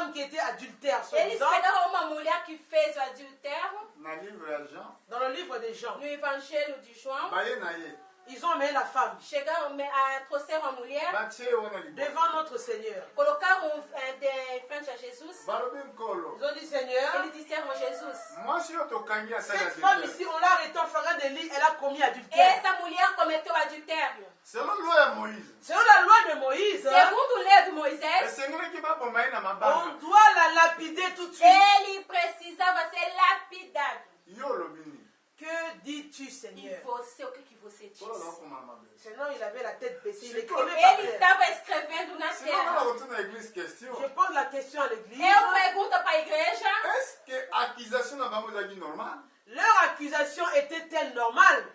femme qui était adultère, Eles soi-disant, pegaram uma mulher que fez o adultério Na livre ya Jean, dans le livre des Jean. no Evangelho de João. baye na ye. Ils ont amené la femme Trouxeram a mulher, Batie wana liboso. devant notre Seigneur. colocaram de frente a Jesus. Balobi nkolo. Ils ont dit, Seigneur, Eles disseram a Jesus: Mwasi oyo tokangi asali cette femme adultère. ici, on l'a arrêtée en flagrant délit, elle a commis adultère. essa mulher cometeu adultério. Selon loi ya Moïse, Selon la loi de Moïse, Segundo lei de Moisés, esengelaki baboma ye na on mabanga. doit la lapider tout de suite. ele precisava ser lapidado. Yo olobi nini? Que dis-tu, E Seigneur? você, o que você Polo disse? nakokoma mabe. Sinon, il avait la tête baissée, il C'est écrivait toi. par Ele terre. estava escrevendo na Sinon nana terra. kotina église question. Je pose la question à l'église. Eu pergunto para a igreja: Est-ce que accusation na bango ezalaki normal? Leur accusation était-elle normale?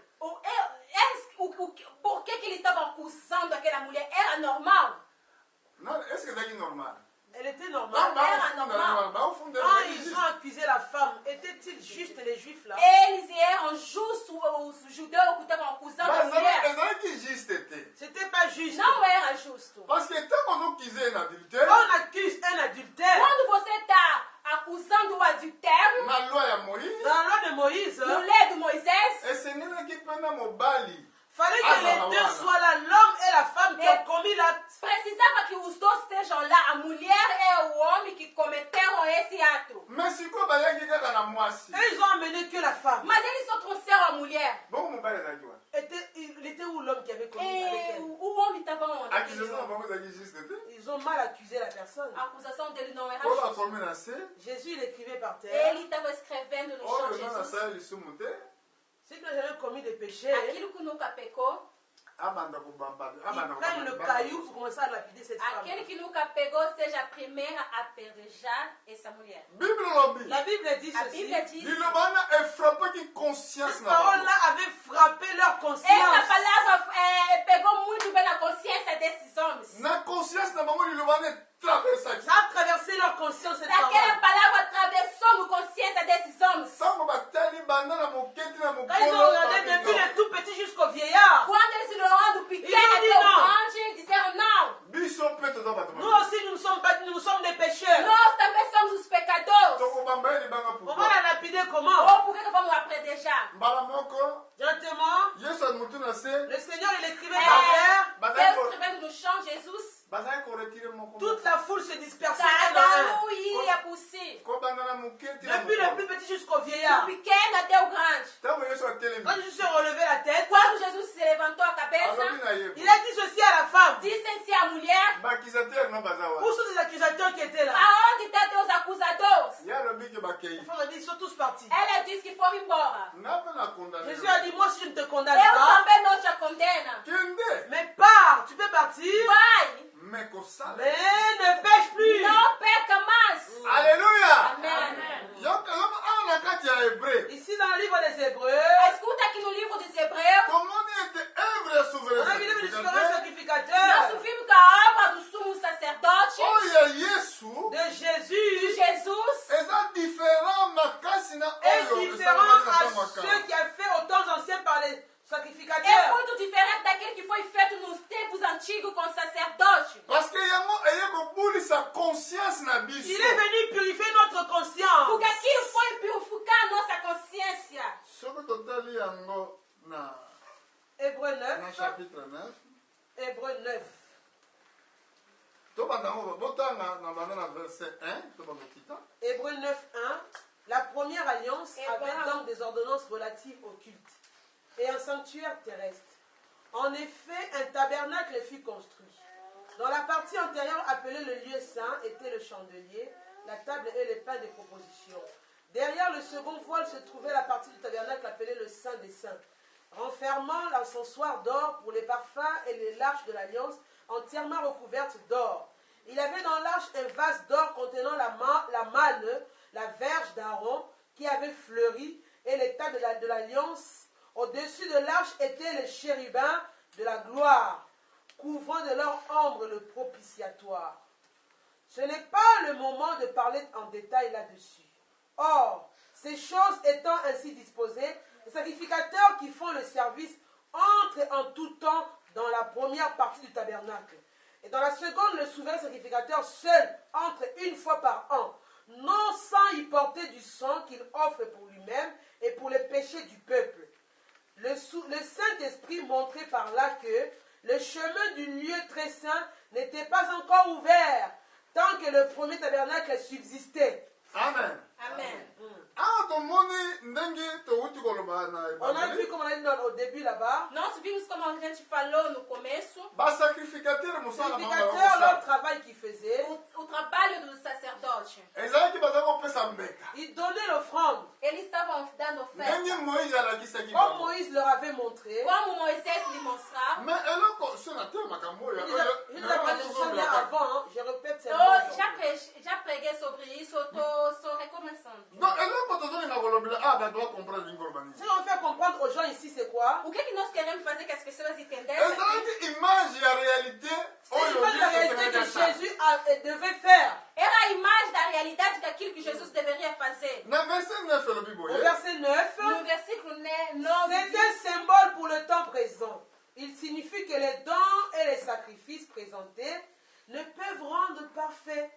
por que eles estavam acusando aquela mulher? Era normal? Non, est-ce que ezalaki normal? Elle était Non, normale. baofundela Quand ils ont accusé la femme, étaient-ils justes les juifs là? Eles eram justos, os judeus que estavam acusando a mulher. ezalaki juste te. C'était pas juste. Não era justo. Parce que ntango ozokize na adultère, Quand on accuse un adultère, Quando você está acusando o adultério, na loi ya Moïse, dans la loi de Moïse, no lei de Moisés, esengelaki mpena mobali. fallait que les deux soient là, l'homme et la femme qui ont commis l'acte. precisava que os dois estejam lá, a mulher e o homem que cometeram esse ato. Mais sikoyo bayaki kaka na mwasi. Et ils ont amené que la femme. Mas eles só trouxeram a mulher. Bongo mobali ezalaki wana. Il était où l'homme qui avait commis avec E elle? o homem estava onde? Accusation na bango ezalaki juste te. Ils ont mal accusé la personne. A acusação dele não era Polo justa. akomi na se, Jésus, il écrivait par terre. Ele estava escrevendo no chão oyo de nga Jesus. nasala lisumu te, Ceux qui n'ont jamais commis de péché, Aquilo que nunca pecou, abanda kobamba. ils prennent le caillou pour commencer à lapider cette femme. aquele que nunca pegou seja a primeira a apedrejar essa mulher. Bible lobi. La Bible dit A ceci. Bíblia diz, Liloba wana efrappaki conscience Cette na bango. parole-là avait frappé leur essa conscience. palavra pegou muito bem na consciência desses homens. Na conscience na bango liloba wana etraversaki. Ça a traversé leur conscience, cette Aquela parole. palavra atravessou a consciência desses homens. Ntango batali banda na moketi na Quand ils ont regardé depuis mokolo. le tout petit jusqu'au vieillard, Quando eles se olharam do pequeno Ils ont até dit o não. grande, eles disseram não. Biso mpe toza bato nous aussi nous sommes des pécheurs. Nós também somos os pecadores. tokobamba ye libanga On va pourquoi. la lapider comment? Ou por que vamos apedrejar? mbala moko Gentiment, yesu amutu na se le Seigneur il écrivait par terre. Deus escrevendo no chão, Jesus. bazali koretire moko Toute la foule se dispersait un Cada à un. ia por si. kobanda na moketi na Depuis le mokolo. plus petit jusqu'au Do vieillard. pequeno até o grande. ntango yesu atelemi Quand Jésus s'est relevé la tête, Quando Jesus se levantou a cabeça, alobi na ye il a dit ceci à la femme. disse-se a mulher: bakizatere no baza Où wana sont les accusateurs qui étaient là? aonde estão teus acusadores? ye alobi ke La bakei femme a dit, ils sont tous partis. Ela disse que foram embora. nga mpe na condamne Jésus a dit, moi si je ne te condamne Eu pas, também não te condeno. kende mais pars, tu peux partir, Vai, me kosala mais ne pêche plus. não peca mais. alleluya Amém. yoka awa na kati ya hébreu Ici dans le livre des Hébreux, Escuta aqui no livro dos Hebreus, tomoni ete œuvre ya on souverain a vu le souverain nós sacrificateur ouvimos que a obra do sumo sacerdote, oyo ya yesu de de Jésus, Jesus, eza différent makasi na est oyo différent esalaki na à ntango ceux akala qui a fait au temps anciens par les é sacrificateurs. muito diferente daquele que foi feito nos tempos antigos com o sacerdote. parce que yango eye kobulisa conscience na biso Il est venu purifier notre conscience. Porque aquilo foi purificar a nossa consciência. soki totali yango na Hébreux na 9, chapitre 9 Hébreux 9. tobanda yango botanga na banda na verset 1 tobakokita Hébreux 9, 1. La première alliance Hébreux. avait donc des ordonnances relatives au culte et un sanctuaire terrestre. En effet, un tabernacle fut construit. Dans la partie antérieure appelée le lieu saint était le chandelier, la table et les pains de proposition. Derrière le second voile se trouvait la partie du tabernacle appelée le Saint des Saints, renfermant l'encensoir d'or pour les parfums et les l'arche de l'alliance entièrement recouverte d'or. Il y avait dans l'arche un vase d'or contenant la manne, la verge d'Aaron qui avait fleuri et les tables de l'alliance. Au-dessus de l'arche étaient les chérubins de la gloire, couvrant de leur ombre le propitiatoire. Ce n'est pas le moment de parler en détail là-dessus. Or, ces choses étant ainsi disposées, les sacrificateurs qui font le service entrent en tout temps dans la première partie du tabernacle. Et dans la seconde, le souverain sacrificateur seul entre une fois par an, non sans y porter du sang qu'il offre pour lui-même et pour les péchés du peuple. Le Saint-Esprit montrait par là que le chemin du lieu très saint n'était pas encore ouvert tant que le premier tabernacle subsistait. Amen. Amen. Ah, tomoni ndenge touti koloba na On a vu, comme on a dit au début là-bas, Nós vimos como a gente falou no começo, ba sacrificateur les mosala sacrificateurs, leur travail qu'ils faisaient, o trabalho do sacerdote. ezalaki baza kopesa mbeka ils donnaient l'offrande. Eles estavam dando oferta. ndenge moïse alakisaki Comme bango Moïse leur avait montré, Como Moisés lhe mostrava. mais eloko so na te makambo oyo je ne l'ai pas mentionné avant, hein, je répète cette Já preguei sobre isso, eu estou recomeçando. donc eloko tozolinga kolobela ah bato bacomprendre ndenge koloba nini Ce qu'on fait comprendre aux gens ici, c'est quoi? O que nós queremos fazer que as pessoas entendessem? ezalaki image ya réalité C'est oyo pas la réalité que liso Jésus devait faire. Era a imagem da realidade daquilo que Jesus deveria fazer. na verset 9 elobi Au boye verset 9, No versículo 9, c'est un symbole pour le temps présent. Il signifie que les dons et les sacrifices présentés ne peuvent rendre parfait,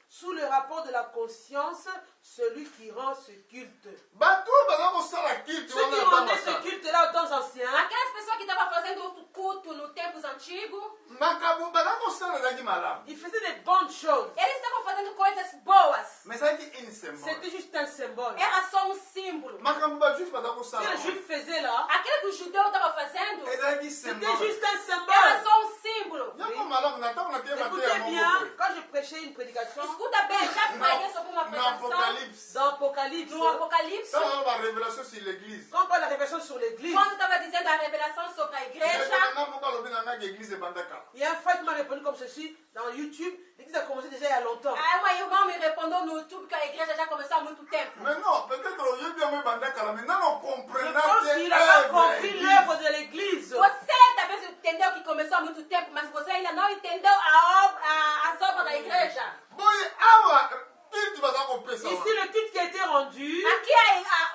sous le rapport de la conscience, celui qui rend ce culte. bato oyo baza kosala kiti Ceux qui rendaient ce culte-là aux temps anciens, aquelas pessoas que estavam fazendo o culto nos tempos antigos, makambo baza kosala ezalaki malamu ils faisaient des bonnes choses. eles estavam fazendo coisas boas. mais ezalaki une symbole C'était juste un symbole. Era só símbolo. makambo bajuif baza Ce que kosala les Juifs faisaient là, Aquilo que o judeu estava fazendo ezalaki c'était symbole juste un era symbole. só símbolo. yango malamu na ntango na te mateya Écoutez moko bien, boye quand je prêchais une prédication Escuta bem, já preguei sobre uma na pregação apocalypse dans Apocalypse, no Apocalipse, ntango ba révélation sur l'église quand on parle de la révélation sur l'église, quando estava dizendo a revelação sobre a igreja. nga moko alobi na ngaki église ebanda kala il y a un frère qui m'a répondu comme ceci dans YouTube. L'église a commencé déjà il y a longtemps. Aí uma irmã me respondeu no YouTube que a igreja já começou há muito tempo. mais non peut-être oyebi yango ebanda kala mais nano Je comprena pense te qu'il n'a pas compris œuvre l'œuvre de l'église. Você talvez entendeu que começou há muito tempo, mas você ainda não entendeu as obras da igreja. boye awa kiti baza kopesa Ici, wana le culte qui a été rendu, Aqui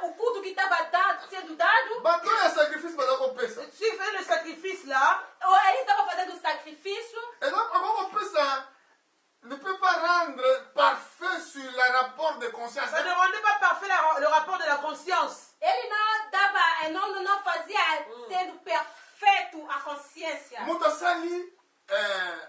o culto que estava sendo dado, bato ya sacrifice baza kopesa ceux qui faisaient le sacrifice là, eles estavam fazendo o sacrifício. eza bakopesa ne peut pas rendre parfait sur le rapport de conscience ça ne rendait pas parfait le rapport de la conscience. Ele não fazia sendo perfeito a consciência. moto asali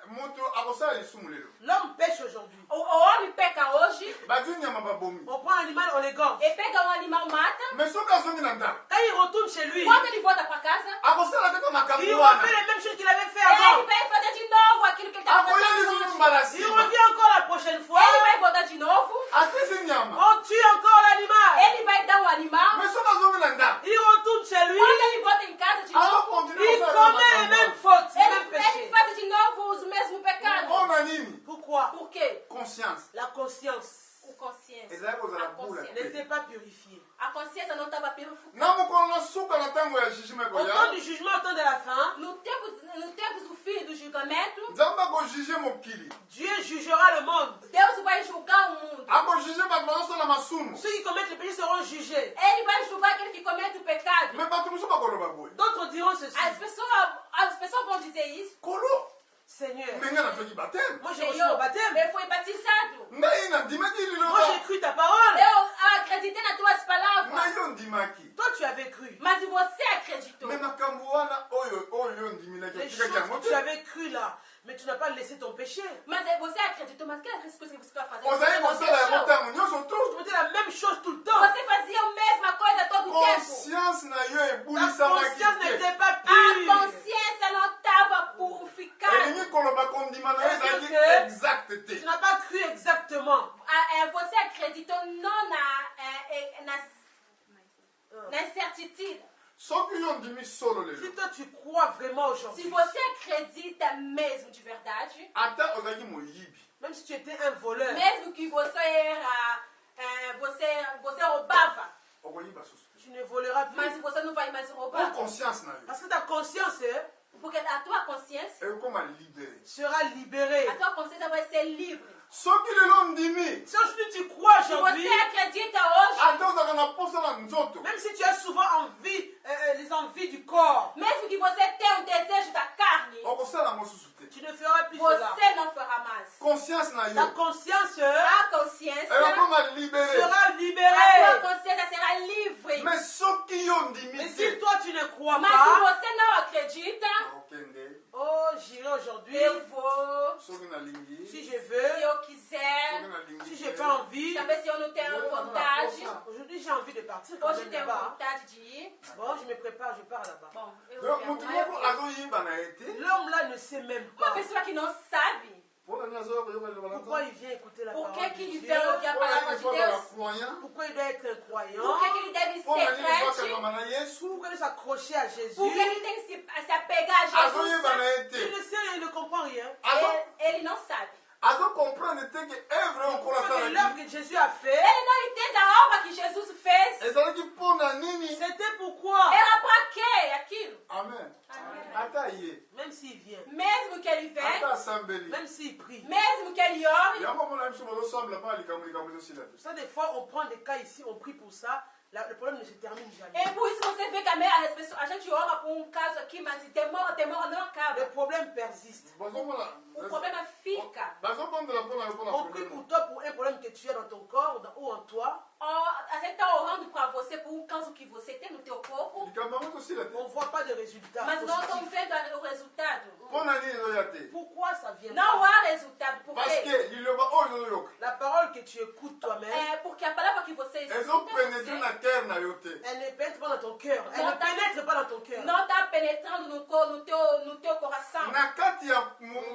moto akosala lisumu lelo L'homme pêche aujourd'hui. O homem peca hoje, bazwi nyama babomi On prend un animal, on l'égorge. ele pega um animal, mata. mais soki azongi na ndako Quand il retourne chez lui, Quando ele volta para casa, akosala kaka il makambo refait wana les mêmes choses qu'il avait fait ele avant. vai fazer de novo aquilo que ele estava akoya fazendo lisumu antes. mbala Il nsima revient encore la prochaine fois. Ele vai voltar de novo, atisi nyama On tue encore l'animal. ele vai dar um animal. mais soki azongi na ndako Il retourne chez lui. Quando ele volta em casa de novo, azokontinue Il kosala commet les mêmes makambo fautes, les mêmes ele péchés. faz de novo os mesmos pecados. mpona nini Pourquoi? Por quê? conscience La conscience O consciência. ezali kozala A bula consciência. te n'était pas purifiée. A consciência não estava purificada. na mokolo na suka na ntango ya jugement Au temps ekoya du jugement, au temps de la fin, No tempo do fim do julgamento, nzambe akojuge mokili Dieu jugera le monde. Deus vai julgar o mundo. akojuge bato bazosala masumu Ceux qui commettent le péché seront jugés. Ele vai julgar aquele que comete o pecado. mais bato mosusu bakoloba boye D'autres diront ceci. As pessoas vão dizer isso. kolo Seigneur, me nga nazwaki bateme moi j'ai reçu mon baptême. eu fui batizado. ngai nandimaki Moi liloba j'ai cru ta parole. Eu acreditei nas tuas palavras. ngai yo ndimaki Toi tu avais cru. Mas você acreditou. me makambo wana oyo ndiminaki Les otikaki choses yango que tu te avais cru là, mais tu n'as pas laissé ton péché. Mas você acreditou. Mas aquela coisa que você vai fazer. ozali kosala yango ntango nyonso Tu to mettais la même chose tout le temps. Você fazia a mesma coisa todo o tempo. conscience na yo Ta ebulisamaki conscience te n'était pas A pure. consciência não estava purificada. elingi koloba kondima na yo ezalaki que- exact te Tu n'as pas cru exactement. Você acreditou não na incertitude. soki yo ndimi solo Si lelo toi tu crois vraiment Se aujourd'hui, você acredita mesmo de verdade, ata ozalaki moyibi même si tu étais un voleur, mesmo que você era, você roubava, okoyiba susu tu ne voleras mas plus. você não vai mais po roubar. conscience na yo Parce que ta conscience Porque a tua consciência, ekokoma libere sera libérée. a tua consciência vai ser livre. soki lelo ndimi Si aujourd'hui tu crois Se aujourd'hui, você acredita hoje, ata ozalaka na posa na nzoto même si tu as souvent envie, les envies du corps, mesmo que você tenha um desejo da carne, okosala mosusu te tu ne feras plus você libéré. sera À toi libéré. consciência será livre. Mais ceux qui ont Mais d'imité, si toi tu ne crois Mas se pas, você não acredita, oh, j'irai aujourd'hui, eu vou, ceux qui n'ont lingué, si je se veux, eu quiser, si j'ai pas envie. talvez se eu não tenho vontade. Aujourd'hui, j'ai envie de partir quand Hoje même tenho là-bas. vontade de ir. Bon, je me prépare, je pars là-bas. Bom, eu donc vou mutu me arrumar, moko eu vou. azoyiba na ye te L'homme là ne sait même Uma pas pessoa que não sabe mpona nini azoya koyoka liloba na pourquoi nzambe il vient écouter la por parole que, que de ele Dieu, veio ouvir a mpona palavra nini de fo azala Deus, croyant pourquoi il doit être un croyant, por que, que ele deve mpona ser nini fo crente, akangama na yesu pourquoi il doit s'accrocher à Jésus. por que ele tem que se apegar a Jesus. azoyeba na ye Il te ne sait rien, il ne comprend rien. Ele não sabe. azocomprendre te ke evre okola Parce que asalaki l'œuvre que Jésus a fait, Ele não entende a obra que Jesus fez. ezalaki mpona nini c'était pourquoi, Era pra quê aquilo? amen Amém. ata ye même s'il vient, Mesmo que ele venha, ata asambeli même s'il prie. mesmo que ele ore, yango mona biso bazosambela mpa likambo ezosila te Ça, des fois, on prend des cas ici, on prie pour ça, le problème ne se termine jamais. é por isso que você vê que a gente ora por caso aqui, mas demora, não acaba. Le problème persiste. bazomona O problema fica. bazobondela mpona yo mpona On prie problème pour toi pour un problème que tu as dans ton corps ou en toi. A gente está orando para você por caso que você tem no teu corpo, likambo yango ezosila te On ne voit pas de résultat. mas não positif. estamos vendo o resultado. mpona nini ezoya te Pourquoi ça vient Não pas? há resultado. Por parce quê? que liloba oyo ezoyoka La parole que tu écoutes toi-même, É porque a palavra que você escuta ezopenetre você na cœur na yo te elle ne pénètre pas dans ton cœur. Elle Non, ne pénètre pas dans ton cœur. não está penetrando no teu coração. na kati ya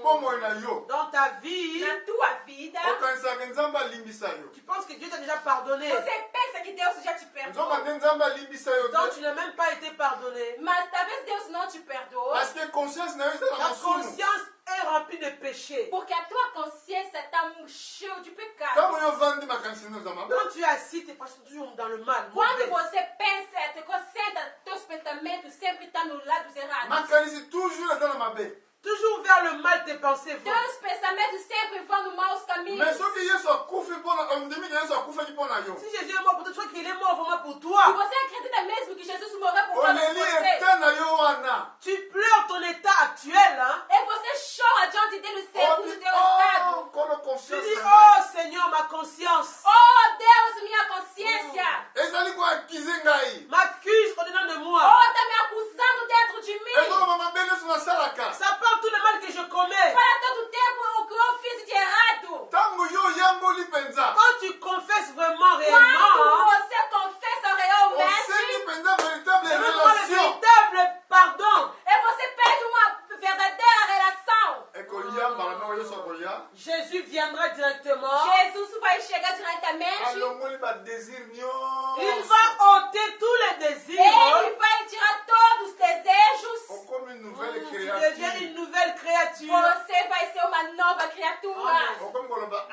bomoi na yo Dans ta vie, Na tua vida, okanisaka nzambe alimbisa yo tu penses que Dieu t'a déjà pardonné. você pensa que Deus já te nzoka perdoou. nde nzambe alimbisa yo Donc te tu n'as même pas été pardonné. Mas talvez Deus não te perdoou, parce que conscience na yo eza na Ta masumu conscience est remplie de péchés. porque a tua consciência está cheia de pecado. ntango yo ovandi makanisi no eza mabe Quand tu es assis, tu es toujours dans le mal. Quando mauvais. você pensa, te concentra, teus pensamentos sempre estão no lado errado. makanisi toujours eza na mabe Toujours vers le mal, tes pensées vont. Teus pensamentos sempre vão no maus caminhos. mais soki yesu akufi mpona ondimi ke yesu akufaki mpona yo Si Jésus est mort pour toi, tu crois qu'il est mort vraiment pour Se toi. você acredita mesmo que Jesus morreu por causa de oleli você, ete na yo wana Tu pleures ton état actuel. Hein? e você chora diante dele segundo o teu estado. kolo Tu confiance dis, na oh ngai Seigneur, ma conscience Oh Deus, minha consciência, ezali koakize ngai m'accuse au-dedans de moi. oh, tá me acusando dentro de mim. ezoloba mabe nyonso nasalaka Ça parle tout le mal que je commets. Fala todo tempo o que eu fiz de errado. ntango yo oyamboli mpenza Quand tu confesses vraiment, Quando réellement, você confessa realmente, oseni mpenza véritable c'est vraiment le relation véritable pardon. e você perde uma verdadeira relação. ekoyambala no yesu akoya Jésus viendra directement. Jesus vai chegar diretamente. alongoli badésir Il nyonso va ôter tous les désirs. Ele vai tirar todos os desejos. okomi nouvelle Tu deviens créature une nouvelle créature. Você vai ser uma nova criatura. Amém. okomi koloba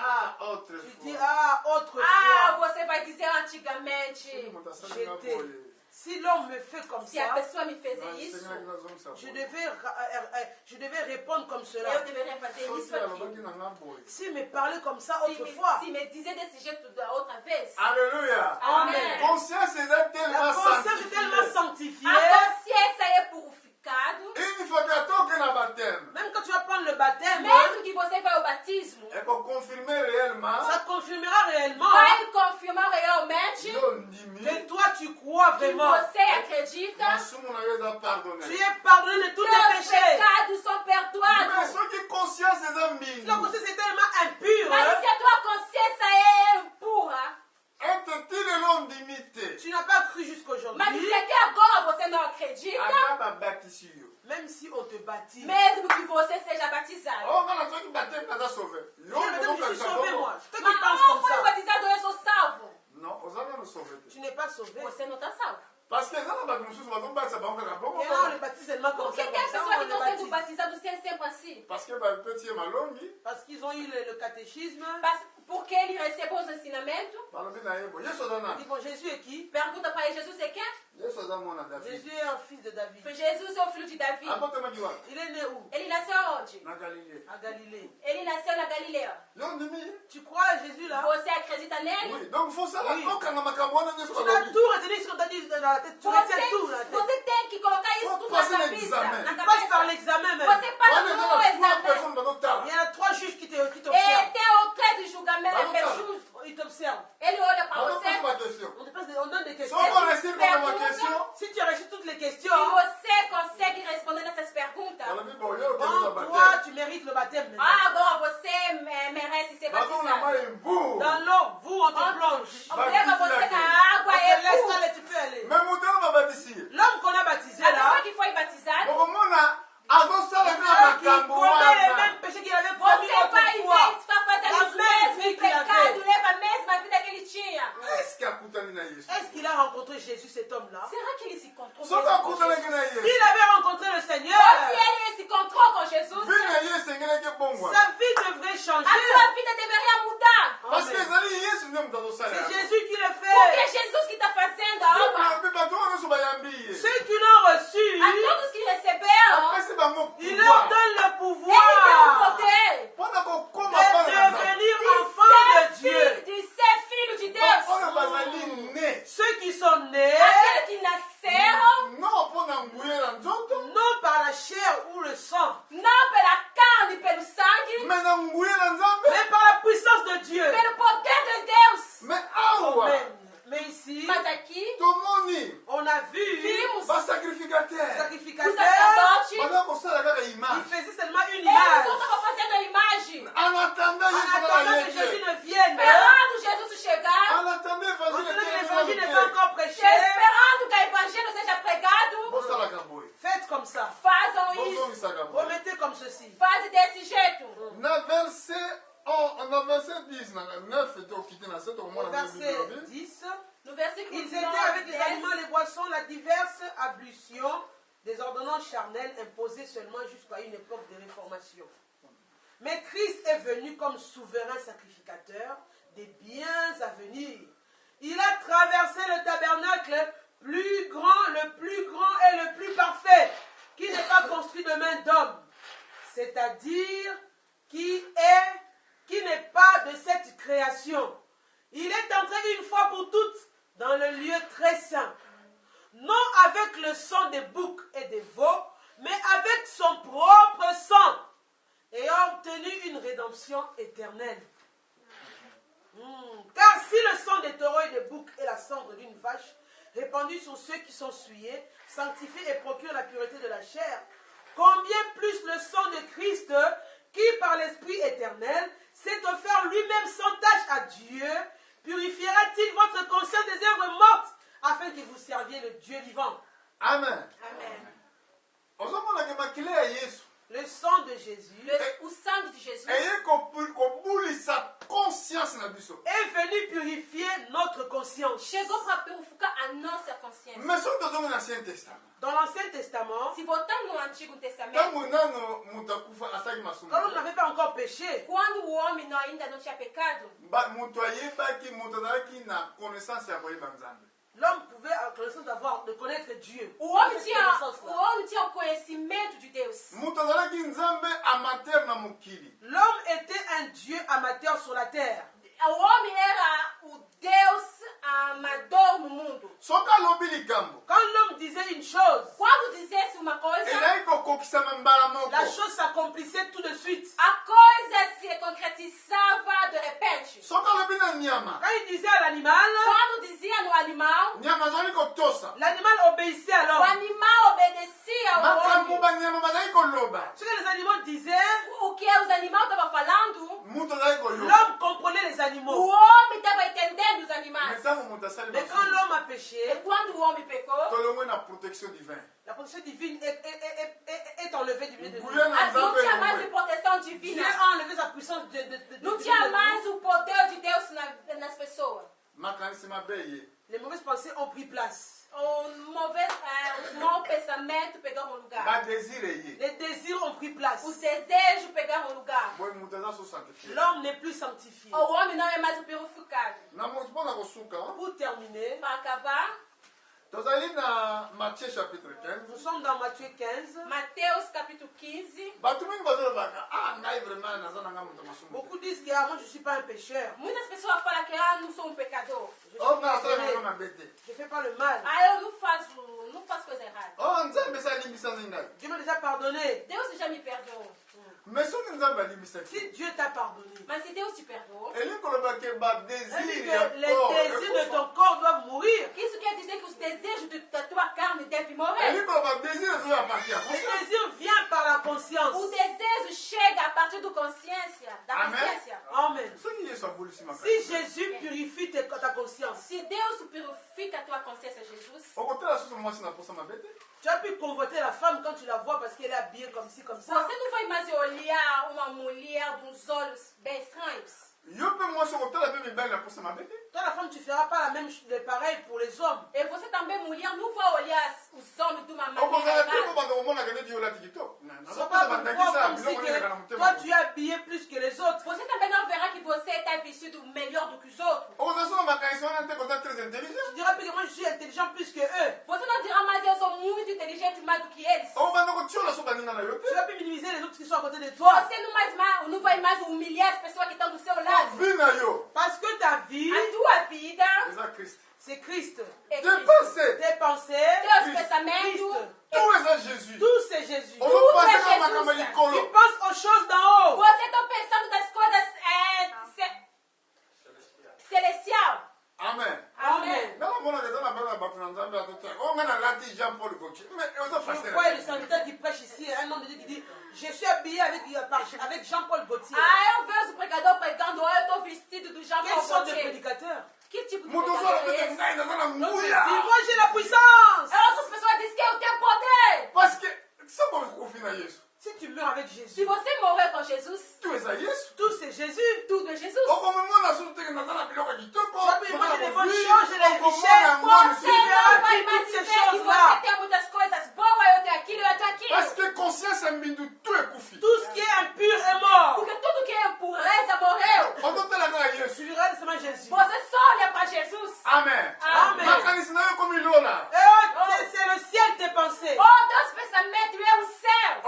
Tu dis, autrefois ah, Ah, autrefois, você vai dizer antigamente. moto asalinga j'étais. boye Si l'homme me fait comme Se a ça, pessoa me fez isso, nasengelaki nazongisa je boye devais répondre comme cela. eu deveria fazer isso soki alobaki aqui. na nga boye S'il me parlait comme ça Se autrefois, me disait desse jeito da outra vez. alléluia Amém. conscience eza la tellement conscience est tellement sanctifiée sanctifiée. A consciência é purificado. une fois que atoke na baptême Même quand tu vas prendre le baptême, Mesmo que você vai ao batismo, ekoconfirme réellement ça confirmera réellement vai confirmar realmente yo ndimi que toi tu crois que vraiment. você acredita. masumu na yo eza pardonné Tu es pardonné de tous tes Seus péchés. pecados são mais perdoados. soki conscience eza Si la mbingu conscience est tellement impure, Mas hein, se a tua consciência é pura, ete ti lelo ndimi te tu n'as pas cru mas jusqu'aujourd'hui, se até agora você não acredita, ata babakisi yo même si on te baptise. mesmo que você seja batizado. oh nga nazoki baptême naza sauvé yo Dis, madame, je suis ozokanisa sauvé bongo moi. Toi Mas qui penses não comme foi ça, batizado, eu sou salvo. non oza nano sauvé te tu n'es pas sauvé. Você não está salvo. parce que eza na bato mosusu bazobatisa bango kaka bongo Et là, on les baptise seulement Por comme que ça, tem comme ça, pessoas que on estão les sendo baptise. batizados sempre assim? parce que bapeti ye malongi Parce qu'ils ont eu le catéchisme. Porque ele recebeu os ensinamentos. balobi na ye bo yesu aza On nani dit, bon, Jésus est qui? Pergunta para ele, Jesus é quem? yesu aza mwana david Jésus est un fils de David. Jesus é o filho de Davi. abotamaki wana Il est né où? Ele nasceu aonde? na galilée À Galilée. Ele nasceu na Galileia. yo ndimi Tu crois à Jésus là? Você acredita nele? oui donc fosala Oui. okanga makambo wana nyonso Tu dois balobi tout retenir ce qu'on t'a dit dans la tête. Tu retiens tout dans la tête. Você tem que colocar isso Faut tudo na passer cabeça. l'examen. Na Tu passes par cabeça. l'examen même. Você passa wana eza por um na trois exame. personnes bazotala Il y en a 3 juges qui E t'observent. tem o três julgamentos, Vamos lá. justo. Ils t'observent. Ele on te plonge. Observa você na água On te e laisse puf. aller, tu peux aller. Mais mon terme m'a baptisé. L'homme qu'on a baptisé A là, pessoa que foi batizada, Bokomona azosala qui kaka commet makambo les wana. mêmes péchés qu'il avait commis você vai autrefois. está fazendo La os même vie mesmos qu'il avait. pecados, leva a mesma vida que ele tinha. Est-ce akutani na Yesu? Est-ce qu'il a rencontré Jésus, cet homme-là? Será que ele se encontrou Soki mesmo com akutanaki Jesus? na Yesu, S'il avait rencontré le Ou se Seigneur, ele se encontrou com Jesus, vi na ye esengelaki bongwana. sa vie devrait a changer. sua vida deveria mudar. Parce que Amen. ezali Yesu nde moto azosala C'est yango. Jésus qui le Porque é fait. Jesus que está fazendo a obra. Mpe bato wana nyonso bayambi ye. Ceux qui l'ont reçu, A todos que receberam, apesi bango il leur pouvoir donne le ele deu o pouvoir poder mpona kokoma de bana na Nzambe. devenir de enfants de ser Dieu. filho, de ser filho de Deus. Oyo bazali ne Ceux qui sont nés, Aqueles que nasceram, non mpona nguye na nzoto non par la chair ou le sang, não pela carne e pelo sangue, me na nguye na Nzambe. mais par la puissance de Dieu. pelo poder de Deus. Me awa Amen. Mais ici, Mas aqui, tomoni on a vu vimos basacrificateur o sacrificateur, sacerdote, baza kosala kaka il image faisait seulement une eles image. só estavam fazendo a imagem, en attendant En Yesu attendant na que Jésus yeke ne vienne, esperando Jesus chegar, en attendant évangile maintenant que te l'évangile n'est pas encore prêché, esperando que o evangelho seja pregado, bosalaka boye faites comme ça. façam isso, bozongisaka boye Remettez comme ceci. fazem desse jeito. na verset 10 na 9 tokiti na se Au tokomona verset 10, No versículo ils 9, étaient avec les 10, aliments, les boissons, la diverse ablution des ordonnances charnelles imposées seulement jusqu'à une époque de réformation. Mais Christ est venu comme souverain sacrificateur des biens à venir. Il a traversé le tabernacle le plus grand et le plus parfait, qui n'est pas construit de main d'homme, c'est-à-dire qui n'est pas de cette création. Il est entré une fois pour toutes dans le lieu très saint, non avec le sang des boucs et des veaux, mais avec son propre sang, et a obtenu une rédemption éternelle. Car si le sang des taureaux et des boucs et la cendre d'une vache, répandue sur ceux qui sont souillés, sanctifie et procure la pureté de la chair, combien plus le sang de Christ, qui par l'Esprit éternel s'est offert lui-même sans tâche à Dieu, purifiera-t-il votre conscience des œuvres mortes, afin que vous serviez le Dieu vivant. amen Amém. ozomonaka makile ya Yesu Le sang de Jésus O sangue de Jesus eye kobulisa conscience na biso est venu purifier notre conscience. chegou para purificar a nossa consciência. mais soki tozongi na ancien testament Dans l'Ancien Testament, Se voltamos no Antigo Testamento, ntango nano moto akufa asaki masumu quand on n'avait pas encore péché, quando o homem ainda não tinha pecado, moto ayebaki moto azalaki na connaissance ya koyeba nzambe l'homme pouvait, à connaissance de connaître Dieu. o homem Cette tinha connaissance-là. o conhecimento de Deus. moto azalaki nzambe amateur na mokili L'homme était un Dieu amateur sur la terre. O homem era o Deus amador no mundo. soki alobi likambo Quand l'homme disait une chose, Quando dissesse uma coisa, ezalaki kokokisama mbala moko la chose s'accomplissait tout de suite. a coisa se concretizava de repente. soki alobi na nyama Quand il disait à l'animal, Quando dizia no animal, nyama azalaki kotosa l'animal obéissait à o l'homme. animal obedecia ao makambo homem. banyama bazalaki koloba Ce que les animaux disaient, O que os animais estavam falando, moto azalaki koyoka l'homme comprenait les o animaux. homem estava entendendo os animais. ntango moto asali Mais quand masumu l'homme a E péché, quando o homem pecou, tolongwe na protection divine la protection divine est enlevée du milieu de nous. nguye na não nzambe tinha mais de elongwe proteção Dieu divina. a enlevé sa puissance Não de tinha nous. mais o poder de Deus nas pessoas. makanisi mabe ye Les mauvaises pensées ont pris place. Os mau pensamentos pegaram o lugar. badésire ye Les désirs ont pris place. Os desejos pegaram o lugar. boye moto aza so sanctifie L'homme n'est plus sanctifié. O homem não é mais o purificado. na moto mpona kosuka Pour terminer, Para acabar, tozali na Matthieu chapitre 15 nous sommes dans Matthieu 15. Mateus capítulo 15. bato mingi bazolobaka ngai vraiment naza na ngai moto masumu Beaucoup disent que moi je ne suis pas un pécheur. Muitas pessoas falam que não sou um pecador. Je suis o ngai asala désolé. nanga mabe te Je ne fais pas le mal. Eu não faço coisa errada. nzambe esi alimbisani ngai Dieu m'a déjà pardonné. Deus já me perdoou. mais soki nzambe alimbisaki Si Dieu t'a pardonné, Mas se Deus te perdoou, elingi koloba ke ça dit badésire que ya les désirs de ton corps doivent mourir. isso quer dizer que os desejos da tua carne devem morrer. elingi koloba désire ezoya parti ya Le conscience désir vient par la conscience. conscience. O desejo chega a partir da consciência. Amen. Si Si Jésus purifie ta conscience, Se Deus purifica a tua consciência, Jesus, tu as pu convoiter la femme quand tu la vois parce qu'elle est habillée comme ci, comme ça. você não vai mais olhar uma mulher de uns olhos bem estranhos. Toi, la femme, tu ne feras pas la même chose, pareil pour les hommes. E você também, mulher, não vai olhar os homens de uma maneira errada. C'est pas pour toi comme si que toi, tu es habillé plus que les autres. Você também não verá que você está vestido melhor do que os outros. Tu diras que moi, je suis intelligent plus que eux. Você não dirá, mas eu sou muito inteligente mais do que eles. Tu vas plus minimiser les autres qui sont à côté de toi. Você não vai mais humilhar as pessoas que estão do seu lado. Parce que ta vie, A tua vida c'est Christ. é Tes Cristo. pensées, Tes pensées, Teus pensamentos, tout est à Jésus. tout c'est Jésus. Tu Tu penses aux choses d'en haut. você está pensando das coisas celestiais. Amen. Amém. Je vois le serviteur qui prêche ici, un homme de Dieu qui dit, je suis habillé avec Jean-Paul Gaultier. Eu vejo o pregador pregando, eu estou vestido do Jean Quelle Paul sorte de Gaultier. prédicateur? Que tipo de pregador é esse? Dis, moi j'ai la puissance. Outras pessoas dizem que eu tenho poder. Parce que ça va confier à Jésus. Si tu meurs avec Se Jésus, você morrer com Jesus, Tu es à Jésus. tout c'est Jésus. tudo é Jesus. Tu as pu manger des bonnes choses et les richesses. Você Tu verras não vai que mais toutes ces dizer que você choses-là, tem muitas coisas boas, eu tenho aquilo, eu tenho aquilo. Parce que conscience est mise de tout est confié. tout ce qui est impur est mort. Porque tudo que é impureza morreu. On doit te la faire à Jésus. Tu regardes seulement Jésus. Você só olha para Jesus. Amen. Amen. Macanisme comme il est là. Et c'est le ciel tes pensées. Teus pensamentos é o céu.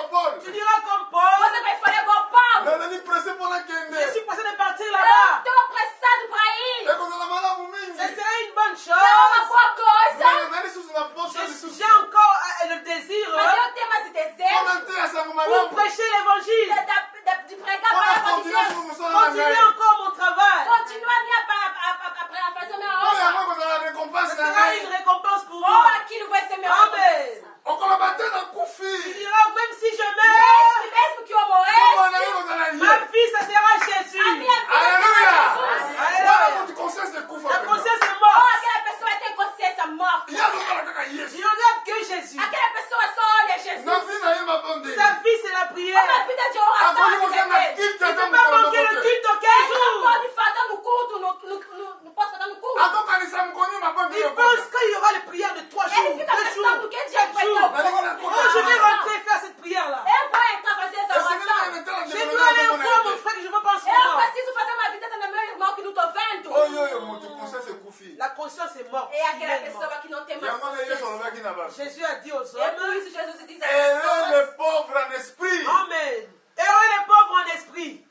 Paul. Tu diras comme Paul, Você vai falar igual Paulo. On a dit pressé pour la kende. je suis pressé de partir Eu là-bas. estou apressado para Et ir. qu'on a la malade ou Ce mingi. serait une bonne É uma chose. boa coisa. On a dit sous la poche de sous. J'ai encore le désir Mas eu tenho mais desejo Commenter à sa pour malade. prêcher l'évangile. de pregar a On a palavra de continué sur Deus. mon sol à Continuer la encore mon travail. Continua a fazer a minha Oh, il y a obra. moi qu'on a la récompense. Ce sera une récompense pour Ou moi. aquilo vai ser meu Amen. On a battu dans le Tu coufi. diras, même si je meurs, Mesmo que eu On morresse, a eu on a la ma lié. vie, ça sera a Jésus. minha vida Alléluia. será Jesus. Voilà mon conscience de coufi. La conscience est Ou morte. aquela pessoa tem consciência morta. Il y a le cas de Je Jésus. regarde que Jésus. Aquela pessoa só olha Jesus. Non, il n'a rien m'abandonné. Sa vie, c'est la Uma prière. vida de oração Avant, de on a viver. quitté Tu ne peux pas manquer le culte aucun Não jour. pode faltar no culto, não pode faltar no culto. Attends, quand il s'est connu, m'a pas dit. Il pense qu'il y aura les prières de 3 jours, Ele 2 fica pensando jours, que dia que 4 vai jours. ter o culto. Oh, je vais rentrer faire cette prière-là. Eu vou entrar fazer essa Et c'est oração. Je dois aller voir mon frère que je veux pas en ce Eu moment. preciso fazer uma visita no meu irmão que não tô vendo. Oh, yo, yo, mon conscience est coufi. La conscience est morte. É aquela Il est mort. pessoa que não tem Il y mais a moi, les yeux sur le consciência. mec qui n'a pas. Jésus a dit aux É por hommes, isso Jesus diz às Heureux pessoas: les pauvres en esprit. Amen. Heureux les pauvres en esprit.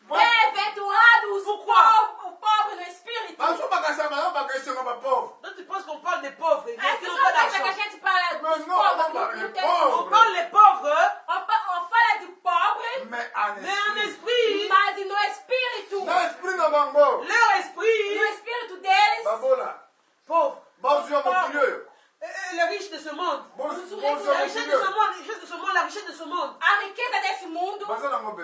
bem-aventurados o pobre no espírito. Parce que pas ça, maintenant, pas question qu'on va pauvre. Donc tu penses qu'on parle des pauvres, mais As qui n'ont pessoas pas pensam que a d'argent. gente fala Mas dos não, pobres, não que fala não de tem pobre. On parle des pauvres, On fala de pobre, Mais en mais en esprit. esprit, mas no espírito. Dans l'esprit, dans bango. leur esprit, No espírito deles, Babola. pauvre. Babola, mon curieux. Les riches de ce monde. Bon, La richesse de ce monde, la richesse de ce monde. a riqueza desse mundo,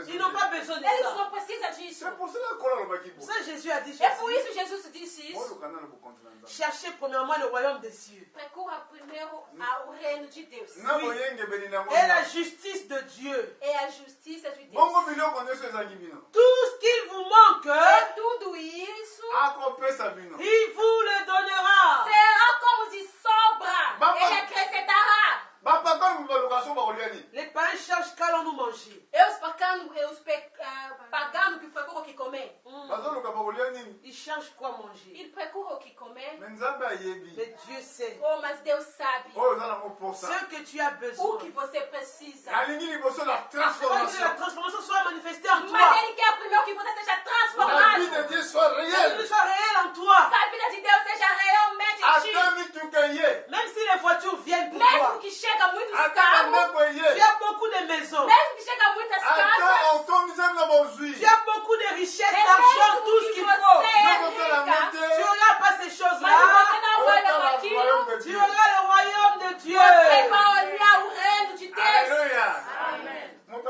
Ils n'ont pas besoin de eles ça. não precisam disso. C'est pour cela qu'on va qui Ça, Jésus a dit É por ceci. isso Jesus disse Moi, isso. le canal pour continent. Cherchez premièrement le royaume des cieux Procura primeiro o reino de Deus Na boyenge benina et la justice de Dieu. e a justiça de Deus. Bongo biloko nyonso ezangi bino. Tout ce qu'il vous manque, E tudo isso Akopesa bino. il vous le donnera. será como de sobra. Vamos. Ele acrescentará. Bapaka mbalukaso bakoliani. Les païens cherchent qu'allons-nous manger. Pagando que procuram o que comer. Bazoluka bakoliani. Ils cherchent quoi manger. Ele procura o que comer. Mais Nzambe ayebi. Mais Dieu sait Oh, mas Deus sabe Oyo eza nango posa. ce que tu as o besoin. que você precisa. Alingi liboso la C'est pas que la transformation. transformation soit manifestée en Mas toi. Ele quer primeiro que você seja La vie transformado. de Dieu soit Que réelle. soit réel en toi. Que a vida de Deus seja realmente em ti. Atami tukaye. Même si les voitures viennent pour Mesmo toi. que chega muitos Atami carros, nekoye. Tu as beaucoup de maisons. mesmo que chega muitas Ata casas, otomisa na bozui. Tu as beaucoup de richesses, é d'argent, mesmo tout ce que qu'il você faut. é Non, rica, Tu regardes pas ces mas choses-là. você não olha para Regarde le aquilo, royaume de Tu Dieu. regardes le royaume de Dieu. você vai olhar o reino de Deus. Alléluia. Amém. Mon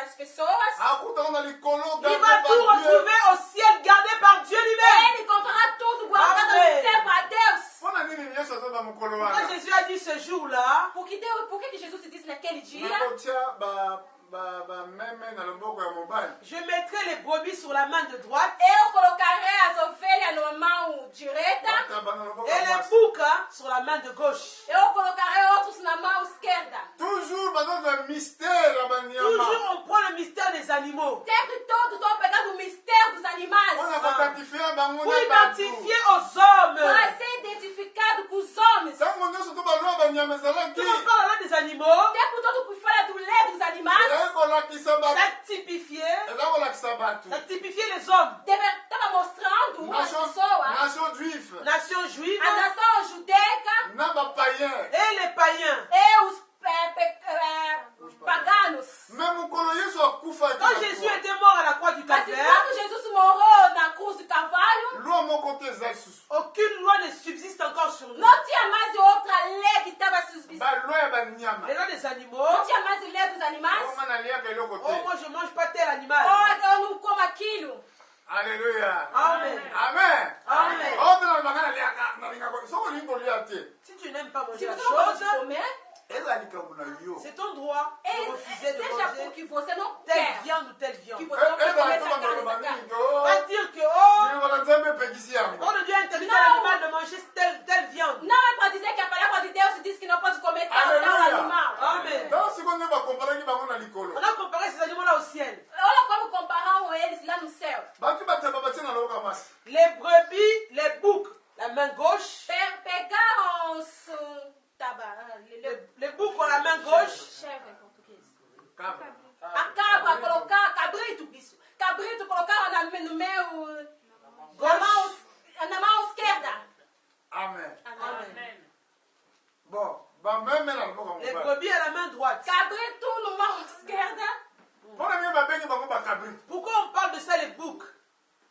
as pessoas. Akutana na likolo Il gardé va par tout Dieu. retrouver au ciel, gardé par Dieu lui-même. Ele encontrará tudo guardado no Amém. céu para Deus. Mpona nini Yesu azoba mokolo Quand wana? Jésus a dit ce jour-là, Por que Jesus se disse naquele dia? Nakotia bameme na loboko ya mobali. je mettrai les brebis sur la main de droite Eu colocarei as ovelhas numa mão direita. Bataba na loboko et ya les mwasi. boucs sur la main de gauche. Eu colocarei outros na mão esquerda. Toujours bazozwa mystère ya banyama. Toujours on prend le mystère des animaux O tempo todo estou pegando o mistério dos animais. Mpona koidentifie bango pour na bato. identifier aux hommes. Para ser identificado com os homens. O Ntango nyonso to balwa banyama ezalaki Tout on parle là des animaux, tempo todo que fala do lé dos animais. ezali kolakisa bato. ça typifiait les hommes. Estava mostrando as pessoas. nation juive Nation juive A nação judaica na bapayen. et les païens. e os paganos. Me mokolo Yesu akufaki Quand na Jésus croix, était mort à la croix du Mas calvaire, enquanto Jesus morreu na cruz do Calvário, loi moko te eza lisusu. aucune loi ne subsiste encore sur nous. não tinha mais outra lei que estava subsistindo. baloi ya banyama Les lois des animaux, Não tinha mais lei dos animais. oma naliaka eloko oh te. moi je mange pas tel animal. Oh, eu não como aquilo. Alléluia. Amen. Amen. Amen. ote na banga nalingaka soko olingi kolia te Si tu n'aimes pas Se manger la você não gosta de chose, comer, eza likambo na yo. c'est ton droit de refuser de seja manger porque você não telle quer. viande ou telle Que viande. você não quer eza comer to essa carne, bangaloba essa carne. mingi o Pas dire que, oh, liloba na nzambe epekisi yango. oh, le Dieu interdit à Non. l'animal de manger telle viande. Não é para dizer que a palavra de Deus diz que não pode comer tal Aleluia. animal. Amen. ntango sikoyo nde bakomparaki bango na likolo On a comparé ces animaux-là au ciel. Olha como comparam eles lá no céu. baki bataba batie na loboko ya mwasi. Les brebis, les boucs, la main gauche. Pegaram os... Les boucs ont la main gauche. Chèvre em português. Cabra. A cabra, colocar cabrito, isso. Cabrito colocaram no meu... Na mão esquerda. Amen. Amém. Bon, bameme na loboko ya Les mobali. brebis à la main droite. Cabrito na mão esquerda. mpona nini babengi bango bakabrite? Pourquoi on parle de ça, les boucs,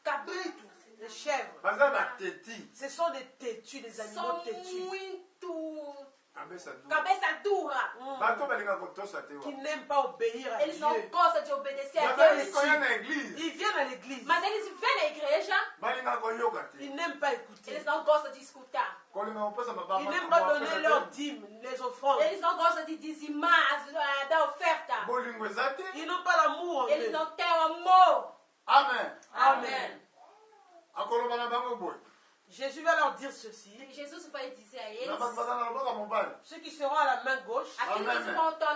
Cabrito. les chèvres? baza bateti. Ce sont des têtus, des animaux São têtus. muito... Abesa du. Cabeça dura. bato balingaka kotosa te Qui wa. n'aiment pas obéir à Eles não Dieu. gostam de obedecer a bato Deus. koya na eglise Ils viennent à l'église. Mas eles vêm na igreja, balingaka koyoka te. Ils n'aiment pas écouter. eles não gostam de escutar. kolinga kopesa Ils n'aiment pas donner leurs dîmes, les offrandes. Eles não gostam de dizimar, da oferta. bolingo eza te. Ils n'ont pas l'amour en Eles eux. não têm o amor. Amen. Amen. akoloba na bango boye. Jésus va leur dire ceci. Jesus vai dizer a na eles, bato baza na loboko ya mobali. Ceux qui seront à la main gauche, aqueles Amém. que vão estar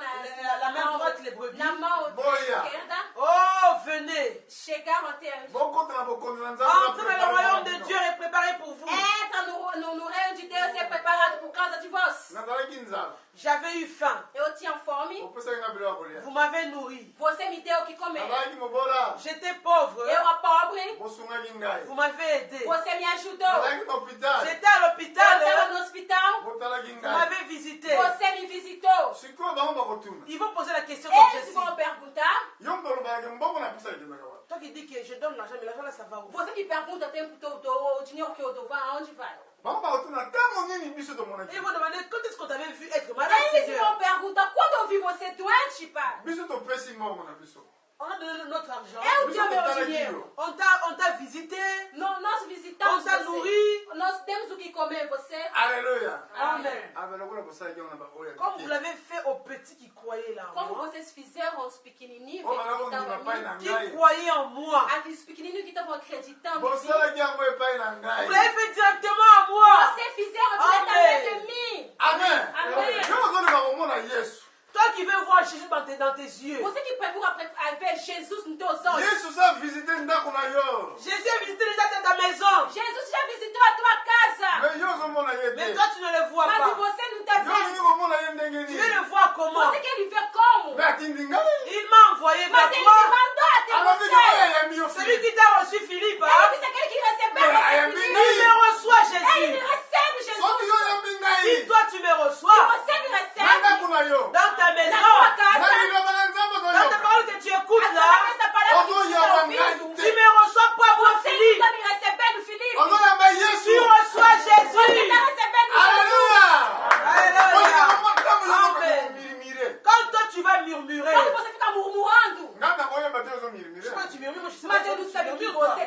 la main droite, les brebis. na mão Boia. esquerda, Oh, venez. chegaram até bokota na bokonzi na nzambe Entrez dans le royaume de Dieu est préparé pour vous. entra no reino de Deus e é preparado por causa de vós. nazalaki nzala J'avais eu faim. Eu tinha fome, opesaki nga bilo ya kolia. Vous m'avez nourri. você me deu o que comer. nazalaki mobola J'étais pauvre. Eu era pobre, bosungaki ngai. Vous m'avez aidé. você me ajudou. nazalaki na hôpital J'étais à Eu l'hôpital. estava no hospital, botalaki Vous ngai. m'avez visité. você me visitou. sikoyo bango bakotuna Ils vont poser la question comme Eles ceci. vão perguntar, yo moto olobaki mbongo napesa ekendaka wana. Toi qui dis que je donne l'argent, mais l'argent là, ça va où? você que pergunta o tempo todo, o dinheiro que eu dou, vai aonde vai? bango bakotuna ntango nini biso tomonaki Et ils vont demander quand est-ce qu'on t'avait vu être malade, Eles Seigneur? vão perguntar, quando eu vi você doente, pai? biso topesi mbongo na biso. On a donné notre argent. Eu biso dei meu totalaki dinheiro. yo. On t'a visité. Nós visitamos On t'a você. nourri. Nós temos o que comer, você. Alleluia. Amen. abe lokola bosalaki yango na baoyo Comme vous l'avez fait aux petits qui croyaient là en Como moi. vocês fizeram os pequenininhos o banga que kondima estavam pai ali. na Qui ngai. croyaient en moi. Aqueles pequenininhos que estavam acreditando em mim. bosalaki yango epai na ngai. Vous l'avez fait directement à moi. Vocês fizeram Amen. diretamente em mim. amen. Amen. yo ozolinga komona yesu. Toi qui veux voir Jésus dans tes yeux. Você que procura ver Jesus nos teus olhos. yesu sa visite ndako na yo. Jésus a visité déjà ta maison. Jesus já visitou a tua casa. me yo ozomona ye Mais te. toi, tu ne le vois Mas pas. você não está yo olingi vendo. komona ye ndenge Tu nini. veux le voir comment? Você quer ele ver como? me atindi ngai. Il m'a envoyé Mas vers ele te toi. mandou até alobi você. ke oyo ayambi yo Celui Philippe. qui t'a reçu, Philippe, Ele hein? disse aquele que recebeu Mais você, I am Felipe. being- Il me reçoit, Ele Jésus. recebe Jesus. soki yo oyambi Si ngai. toi, tu me Se reçois você me na recebe ndako na yo. dans ta na tua maison, na casa, liloba na nzambe dans ta ozoyoka. parole que tu écoutes através là, dessa palavra que Ozo você yaba está ngai ouvindo, tu me reçois pas, moi, você não Philippe. está me recebendo, Felipe. ozoyamba Tu yesu. reçois Você Jésus. está recebendo Jesus. Alleluia. Alléluia. ntango Amen. yomirimire. Quand toi, tu vas murmurer, Quando você fica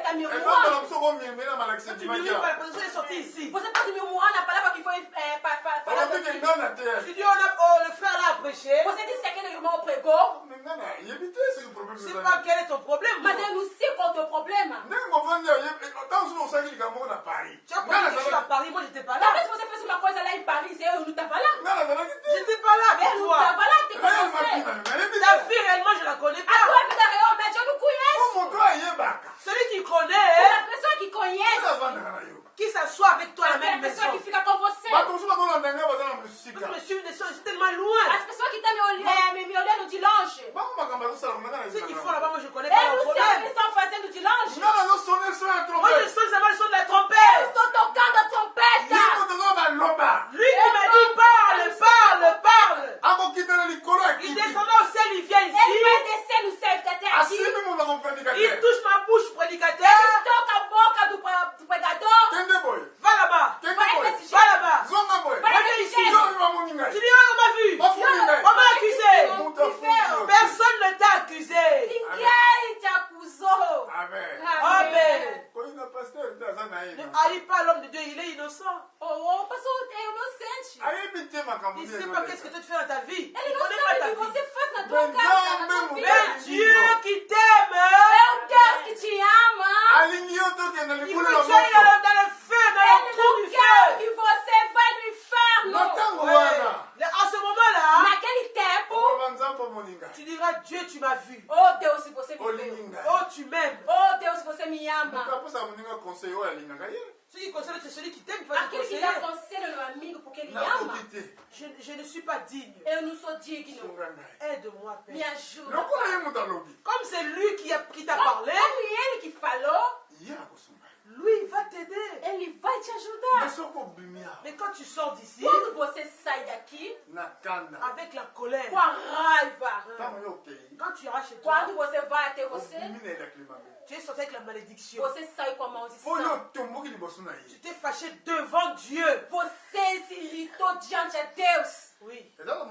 ta Eza miroir. mbala mosusu okomemela malakisi Quand tu murmures, ndimaki. la position est sortie ici. Vous êtes pas du murmurant, n'a pas là qu'il faut faire la Olobiki doctrine. ngana te. Tu dis, oh, le frère là a prêché. Vous êtes dit c'est quel est le mot prégo? Mais ngana yebi te c'est le problème. Je sais pas quel est ton problème. moi. Mais nous c'est quoi ton problème? Ndenge movandi yebi tant sur osali likambo na Paris. Tu as compris que je suis à Paris, moi j'étais pas La là. place vous avez fait sur ma cause là in Paris, c'est eux nous t'as pas là. Ngana zalaki te. J'étais pas là Mais avec nous toi. t'as pas là, t'es Réellement commencé. pina mais yebi Ta te. fille, réellement, je la connais À toi, pas. Pédaréo, mais Dieu nous couillesse. O moto ayebaka. Celui qui La connaît, personne qui connaisse. Oza vanda na yo. qui s'assoit avec toi à la La même personne maison. qui fait comme vous. Bato mosusu bazolanda ngai baza na Parce mosika. que je suis tellement loin. La personne qui t'a mis au lien nous dit l'ange. Bango makambo azosala ngana na Ce qu'ils font yo. là-bas, moi je connais Et pas leur nous problème. services en face nous dit l'ange. Ngana azosone so ya Moi je trompette. sonne seulement le son de la trompette. Ton tocan de trompette. Ye moto azo baloba. Lui qui m'a dit parle, parle, parle. Akokitela likolo ya Il kiti. descendait au ciel, il vient Et ici. il va descendre nous servir ta terre. Asimi monako Il prédicateur. touche ma bouche, prédicateur. Toca a boca do pregador. Kende boy. Va là-bas. Kende Vai boy. desse Va jeito. là-bas. Zonga boy. Vai Reviens desse ici. jeito. Yo bamoni ngai. Tu dis, on m'a vu. Bafuni ngai. On m'a accusé. Moto afundi. Personne ne t'a accusé. Ninguém te acusou. Amen. Amen. Koina pasteur te aza na ye. Ne haïs pas l'homme de Dieu, il est innocent. Oh, pastor é inocente. Ayebi te makambo Il ne nini sait pas qu'est-ce que toi tu fais dans ta vie. Ele Il ne não connaît pas sabe ta o que você vie. faz na tua Mas casa, não, na tua meu vida. Mais Dieu qui t'aime, É um Deus que te ama. alingi yo tokende il likolo veut ya que tu ailles moto. dans le feu, dans le Ele trou não du quer feu. que você vá no Na inferno. ntango Ouais. wana À ce moment-là, Naquele tempo, okoloba nzambe omoni ngai. tu diras Dieu, tu m'as vu. oh Deus, se você me Olingi viu. ngai. Oh, tu m'aimes. Oh Deus, se você me Moto ama. apesaka moninga conseil oyo alingaka ye. Celui qui conseille, c'est celui qui t'aime, qui va te Aquele que conseiller. dá conselho no amigo porque ele ama. nakoki te. Je ne suis pas digne. Eu não sou digno. Sunga ngai. Aide-moi, Me Père. ajuda. lokola ye moto alobi Comme c'est lui qui t'a Como parlé, ele que falou, ye akosunga ye. lui, il va t'aider. ele vai te me ajudar. soki obimi awa Mais quand tu sors d'ici, Quando você sai daqui na kanda avec la colère, com a raiva, ntango yo okei quand tu iras chez toi, quando você vai até você, obimi na elakili mabe tu es sorti avec la malédiction. você sai com a oyo maldição. otomboki liboso na Tu ye t'es fâché devant Dieu. Você se irritou diante de Deus. Oui. ezala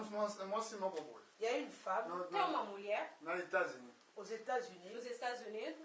mwasi moko boye Il y a une femme Tem uma mulher na états-unis aux États-Unis. nos Estados Unidos,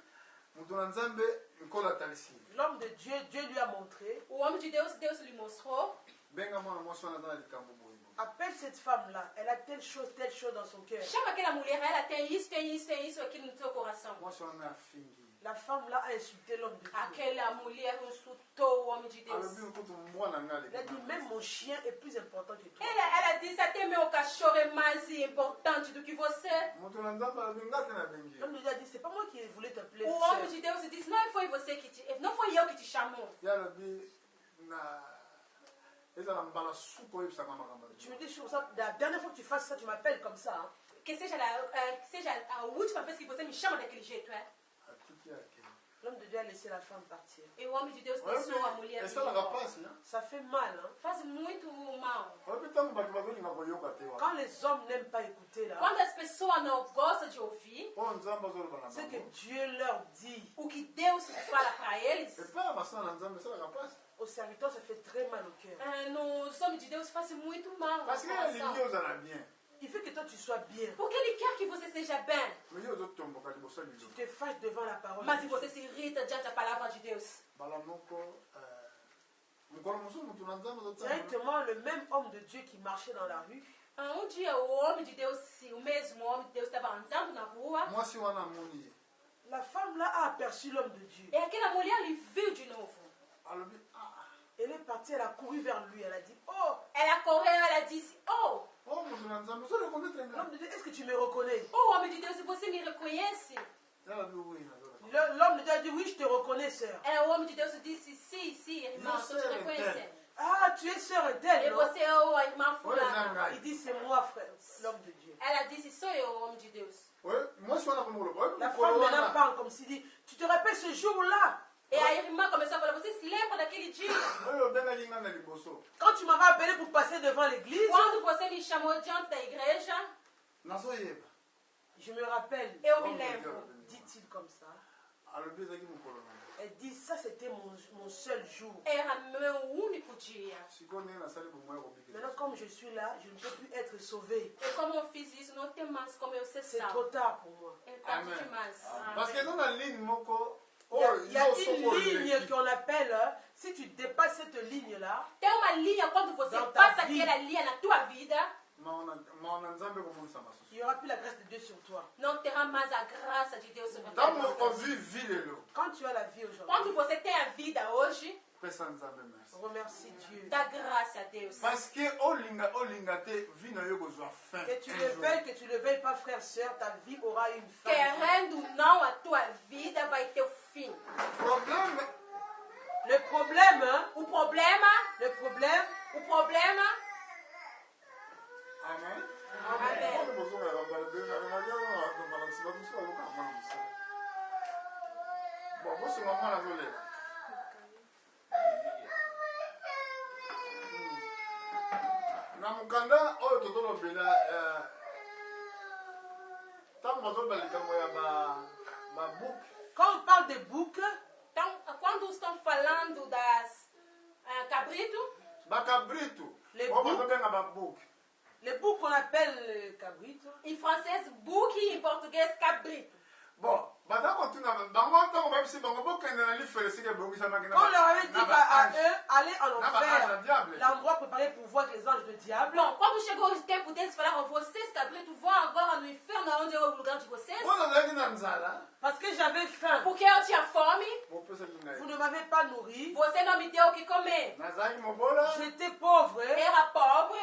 moto na nzambe nkolo atalisi ye L'homme de Dieu, Dieu lui a montré. o homem de Deus, Deus lhe mostrou. benga mwana mwasi wana aza na likambo boye boye. Appelle cette femme-là. Elle a telle chose dans son cœur. Chama aquela mulher, ela tem isso, tem isso, tem isso aqui no seu coração. mwasi wana afingi La femme-là a insulté l'homme de Dieu. Aquela mulher insultou o homem de Deus. alobi kutu mwana nga Elle a dit, même mon chien est plus important que toi. Ela disse, até meu cachorro é mais importante do que você. moto na nzambe alobi nga te nabengi ye L'homme de Dieu a dit, c'est pas moi qui voulais t'appeler O homem sœur. de Deus disse, não foi você que te, não foi eu que te chamou. ye alobi na ezala mbala suka oyebisaka makambo ya Tu me Dieu. dis, la dernière fois que tu fasses ça, tu m'appelles comme ça. Hein. Que seja a última vez que você me chama daquele jeito, é? atiki ake L'homme de Dieu a laissé la femme partir. E o homem de Deus deixou a mulher. esalaka mpasi Ça fait mal. Hein. Faz muito mal. oyebi ntango bato bazolinga koyoka te Quand wana les hommes n'aiment pas écouter, là, Quando as pessoas não gostam de ouvir oyo nzambe azoloba na ce que bango Dieu leur dit o que Deus fala para eles, epai ya basala na nzambe esalaka mpasi aux serviteurs, ça fait très mal au cœur. nos homens de Deus faz muito mal. no parce que coração. alingi ozala bien Il veut que toi tu sois bien. Porque ele quer que você seja bem, mais ye ozotomboka liboso ya Tu liloba te fâches devant la parole. mas de se Dieu. você se irrita diante da palavra de Deus. mbala moko mokolo mosusu motu na nzambe azotambola Directement, le même homme de Dieu qui marchait dans la rue, Um dia o homem de Deus, o mesmo homem de Deus estava andando na rua mwasi wana amoni ye la femme là a aperçu l'homme de Dieu. e aquela mulher lhe viu de novo. alobi ah Elle est partie, elle a couru vers lui. Elle a dit, oh, Ela correu, ela disse, oh motu na nzambe ozorekonetre nga l'homme de Dieu, est-ce que tu me reconnais? homem de Deus, você me reconhece? ye alobi oui nazola L'homme de Dieu a dit, oui, je te reconnais, sœur. O homem de Deus disse, sim, irmão, estou te reconhecendo. Ah, tu es sœur E d'elle, non? você é a irmã oyo eza fulana. Il ngai dit, c'est moi, frère, l'homme de Dieu. Ela disse, sou eu, o homem de Deus. mwasi wana komoloba oyebi La mokolo femme maintenant wana parle comme s'il dit, tu te rappelles ce jour-là, E a irmã começou a falar, você se lembra daquele dia? oyo obengaki nga na liboso quand tu m'avais appelé pour passer devant l'église? Quando você me chamou diante da igreja, nazoyeba Je me rappelle, eu me lembro. dit-il comme ça. alobi ezalaki mokolo na Elle dit, ça c'était mon seul jour. Era meu único dia. sikoyo ndenge nasali bomoi ya kobikisa Maintenant, comme je suis là, je ne peux plus être sauvé. E como eu fiz isso, não tem mais como eu ser C'est salvo. trop tard pour moi. É tarde Amen. demais. parce que eza na ligne moko Il y a oyo Il y a une ligne qu'on appelle, si tu dépasses cette ligne-là, Tem uma linha quando você Dans ta passa vie. aquela linha na tua vida, il n'y aura plus la grâce de Dieu sur toi. não terá mais a graça de Deus sobre a tua ntango vida. ovivi lelo Quand tu as la vie Quando aujourd'hui, você tem a vida hoje, pesa nzambe merci remercie Dieu. dá graça a Deus. parce que olinga te vi na yo kozwa fin Que tu un le jour. veuilles, que tu le veuilles pas, frère, sœur, ta vie aura une fin. Querendo ou não, a tua vida vai ter o fim. Problème, Le problème, hein, O problema, le problème, amen. Amen. Oyo bozonga na balakisi bato mosusu bazoka na mwana mosala bon bosunga mwana azolela na mokanda oyo tozolobela ntango bazoloba likambo ya babuke quand on parle de bouc, então, quando estão falando das cabrito, bakabrito Les oyo boucs. bazobenga babuke les boucs qu'on appelle cabrito, em francês bouc e em português cabrito. bon baza kotuna bango ntango babisi bango bokende na lifele esika ebongisamaki quand on leur avait dit à eux, allez en na baange ya enfer, diable l'endroit préparé pour voir les anges de diable, Bom, quando chegou o tempo deles falaram, vocês cabritos vão agora no inferno, onde é o lugar de vocês? mpo nazalaki na nzala parce que j'avais faim, Porque eu tinha fome, bopesaki ngai vous ne m'avez pas nourri, você não me deu o que comer. nazalaki mobola j'étais pauvre, Era pobre,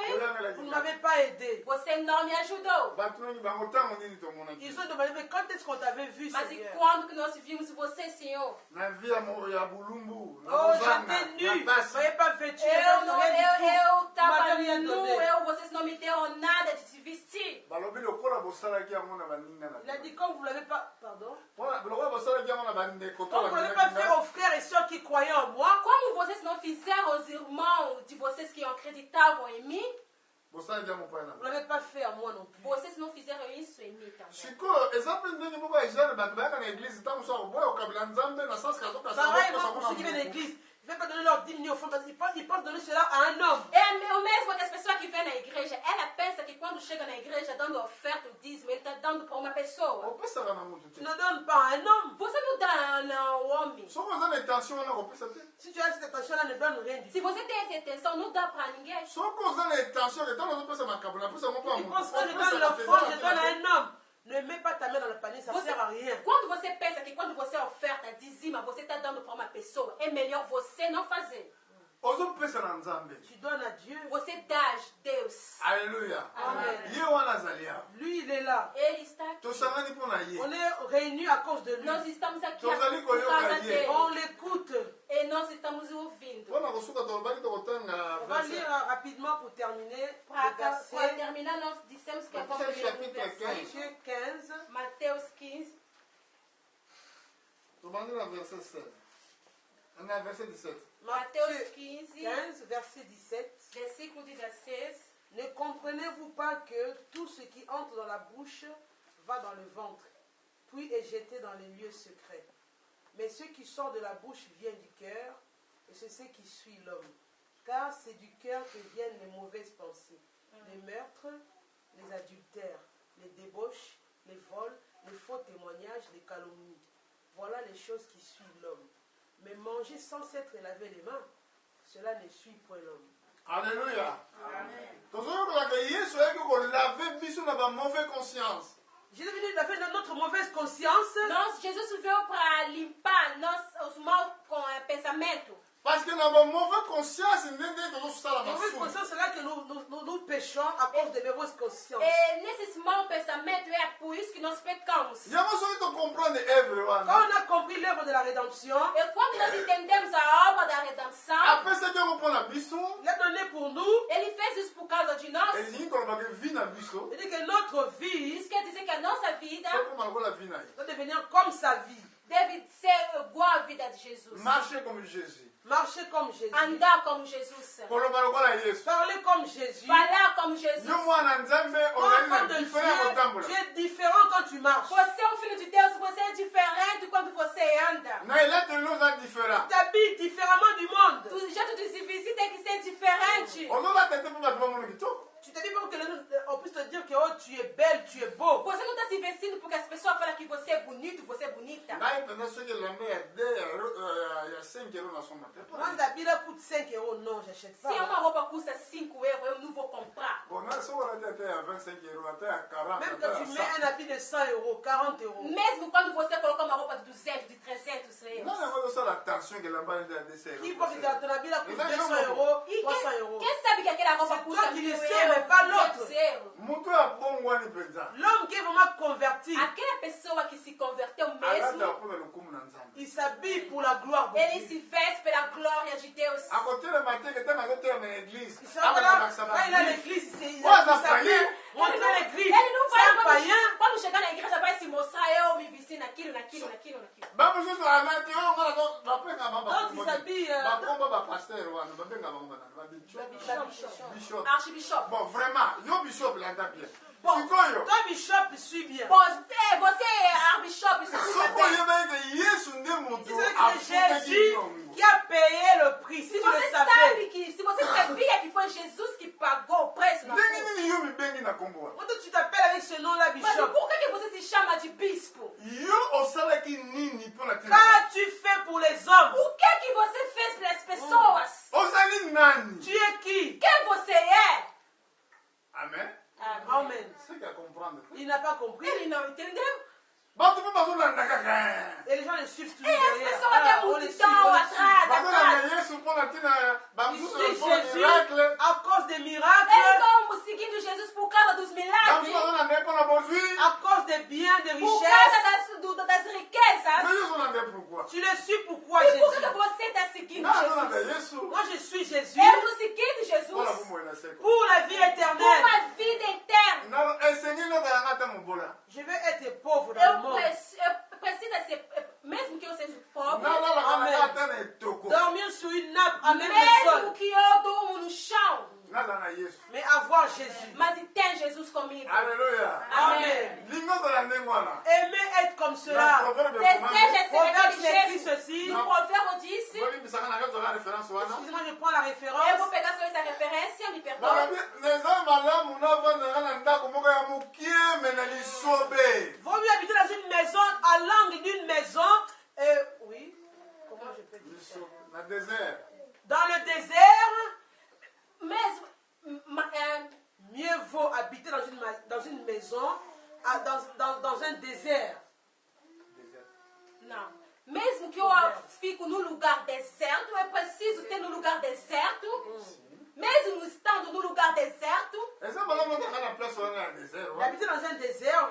vous ne m'avez pas aidé. você não me ajudou. batunaki bango ntango nini tomonaki Ils ont demandé, mais quand est-ce qu'on t'avait vu, Mas e Seigneur? quando que nós vimos você, Senhor? na vi ya bulumbu na Oh, kozanga j'étais nu, na vous pasi m'avez pas vêtu, Eu não, rien du tout. eu Vous tava m'avez rien nu, donné. vocês não me deram nada de se vestir. balobi lokola bosalaki yango na baninga na Il a dit, quand vous ne l'avez pas, pardon, lokola bosalaki yango na bandeko to quand vous ne l'avez pas fait aux frères et sœurs qui croyaient en moi, Como vocês não fizeram aos irmãos de vocês que acreditavam em mim, bosalaki yango mpo vous na ne l'avez pas fait à moi non plus. vocês não fizeram isso em mim também. sikoyo eza mpe ndenge moko ya jane bato bayaka na eglize ntango mosu akoboya okabela nzambe na sansi Pareillement pour ceux qui viennent à l'église, il ne fait pas donner leur 10 millions aux femmes parce qu'ils pensent donner cela à un homme. É o mesmo que as pessoas que vêm na igreja, ela pensa que quando chega na igreja dando oferta, o dízimo, ele está dando para uma pessoa. opesaka na motu Tu te ne donnes pas à un homme. Você não dá ao homem. soki oza na intention wana kopesa te Si tu as cette attention-là, ne donne rien du Se tout. você tem essa intenção, não dá para ninguém. soki oza na intention ke ntango ozopesa makambo napesa ngo mpo ya Tu motu penses que je opesaka donne te, l'offrande, je eza donne à te. un homme. Ne mets pas ta main dans le panier, ça ne Você, sert à rien. quando você pensa que quando você oferta, dizima, você está dando para uma pessoa, é melhor você não fazer. ozopesa na nzambe Tu donnes à Dieu. Você dá a Deus. alleluya Amen. ye wana azali awa Lui, il est là. Ele está aqui. tosangani mpo na ye On est réunis à cause de lui. Nós estamos aqui Nós ali por causa colhemos a dele. On l'écoute. E nós estamos ouvindo. mpona kosuka tolobaki tokotanga On va lire rapidement pour terminer Para le verset terminar, nós dissemos que Mateus vamos ler o capítulo versículo. Matthieu 15. Mateus 15, tobandi na verset 7 na verset 17 Mateus Matthieu 15, 15, verset 17. versículo 16. Ne comprenez-vous pas que tout ce qui entre dans la bouche va dans le ventre, puis est jeté dans les lieux secrets. Mais ce qui sort de la bouche vient du cœur, et c'est ce qui suit l'homme. Car c'est du cœur que viennent les mauvaises pensées, les meurtres, les adultères, les débauches, les vols, les faux témoignages, les calomnies. Voilà les choses qui suivent l'homme. Mais manger sans s'être lavé les mains, cela ne suit point l'homme. alleluya tozoyokolaka yesu ayaki kolave biso na bamauvaise conscience Jésus est venu laver notre mauvaise conscience. Nós, Jesus veio para limpar os maus pensamentos. parce que na bamauvaise conscience ndenge tozosala Mauvaise masumu conscience, c'est là que nous péchons à cause de mauvaises consciences. E nesses maus pensamentos é por isso que nós pecamos. yango soki tocomprendre evre Quand wana on a compris l'œuvre de la rédemption, E quando nós entendemos a obra da redenção, apesaki yango mpo na biso il a donné pour nous. ele fez isso por causa de nós. elingi kolobaka vi na biso Il dit que notre vie Isso quer dizer que a nossa vida sokoma lokola vi na ye doit devenir comme sa vie. deve ser igual à vida de Jesus. marche comme jésus Marcher comme Jésus. Andar como Jesus. koloba lokola yesu Parler comme Jésus. Falar como Jesus. yo mwana nzambe Quand ozali na enfant de diferent ya Dieu, kotambola tu es différent quand tu marches. Você é um filho de Deus, você é diferente quando você anda. na eleteli oza différent Tu t'habilles différemment du monde. O jeito de se vestir tem que ser diferente. ozolata te mpo bato bamona kitoko Tu t'habilles pour que on puisse te dire que oh, tu es belle, tu es beau. Você não está se vestindo porque as pessoas falam que você é bonito, você é bonita. ngai mpenza soki elamba ya 5 euros nasomba te. Moi, l'habit coûte 5 euros. Non, j'achète Se pas. uma roupa custa 5 euros, eu não vou comprar. Bon, na soki olati ata ya 25 euros, ata ya 40, Même ata quand ya tu 100. mets un habit de 100 euros, 40 euros. Mesmo quando você coloca uma roupa de 200, de 300 euros. nani yango tosala attention ke elamba nde ya 200 Qui euros. faut que ton habit coûte Mais 200 non, euros, E 300 euros. quem sabe que aquela roupa C'est custa toi qui 1000 le sais, mais euros, pas l'autre. 200 euros? moto ya bongwani mpenza L'homme qui est vraiment converti, Aquela pessoa que se converteu alata mesmo, mpona lokumu na nzambe. il s'habille pour la gloire de ele Dieu. se veste pela glória de Deus. akotelema te kete nazotelema na église Il sera là, quand il a l'église, il Ouais, ça s'habille, païen. montrer l'église. Ele não C'est un vai, païen. quando chegar na igreja, vai se mostrar, eu me vesti naquilo. bamosusu alati oyo ngana bapenga Donc, il s'habille. bakomba bapaster wana babenga bango banani babishop. Archbishop. Bon, vraiment, yo bishop landa bien. Bon. Sikoyo, Toi, Bishop, suis bien. Bon, você é archbishop, isso soko tudo bem. oyebaki ke yesu nde Tu moto sais que afukaki c'est Jésus niongo. qui a payé le prix, si Se tu le você savais. sabe que, se você sabia que foi Jesus que pagou o preço na ndenge cruz, nini yo mibengi na kombo wana? Quand tu t'appelles avec ce nom-là, mas Bishop, por que você se chama de bispo? yo osalaki nini mpona tina? qu'as-tu fait pour les hommes? O que você fez pelas pessoas? ozali nani? Tu es qui? Quem você é? Amen. Amen. C'est qu'à comprendre. Il n'a pas compris. Ele não entendeu. bato mpe bazolanda kaka Et les gens le suivent toujours E as derrière. pessoas têm On les suit, multidão on les suit. atrás. bazolanda yesu mpona tina Ils bamosusu suivent mpona Jésus miracle à cause des Eles miracles, estão seguindo Jesus por causa dos bamosusu milagres, bazolanda ye mpona bozwi à cause des biens, des por richesses. causa das riquezas. mais yo ozolanda ye pourquoi? Tu le suis pourquoi, E por que Jésus? você está seguindo nga azolanda Jesus? yesu Moi, je suis Jésus Eu estou seguindo Jesus mpona bomoi na seko pour la vie por éternelle. uma vida eterna. esengi nazalanga ata mobola Je veux être pauvre dans le Eu monde. preciso ser, mesmo que eu seja pobre, nalalaka Amen. nanga ata na etoko Dormir sur une nappe à même le mesmo sol. que eu durmo no chão, nazala na yesu. Mais avoir Jésus. mas tem Jesus comigo. Alléluia. Amen. lingi ozala ndenge wana Aimer être comme na cela. proverbe Deseja ser Proverbe aquele écrit Jesus. ceci. No provérbio disse, olimbisaka na kazwaka référence wana Excusez-moi, je prends la eu référence. vou pegar só essa referência, me perdoe. balobi eza malamu navandaka na ndako moko ya mokie me na lisobe Vaut mieux habiter dans une maison, à l'angle d'une maison. Oui. Comment je peux dire ça? lisobe na désert Dans le désert, Mesmo, mieux vaut habiter dans une maison, dans un désert. não. Mesmo que eu fico num lugar deserto, eu preciso ter num lugar deserto. Mesmo estando num lugar deserto, eza malamu ozaka na place wana ya désert wana Habiter dans un désert,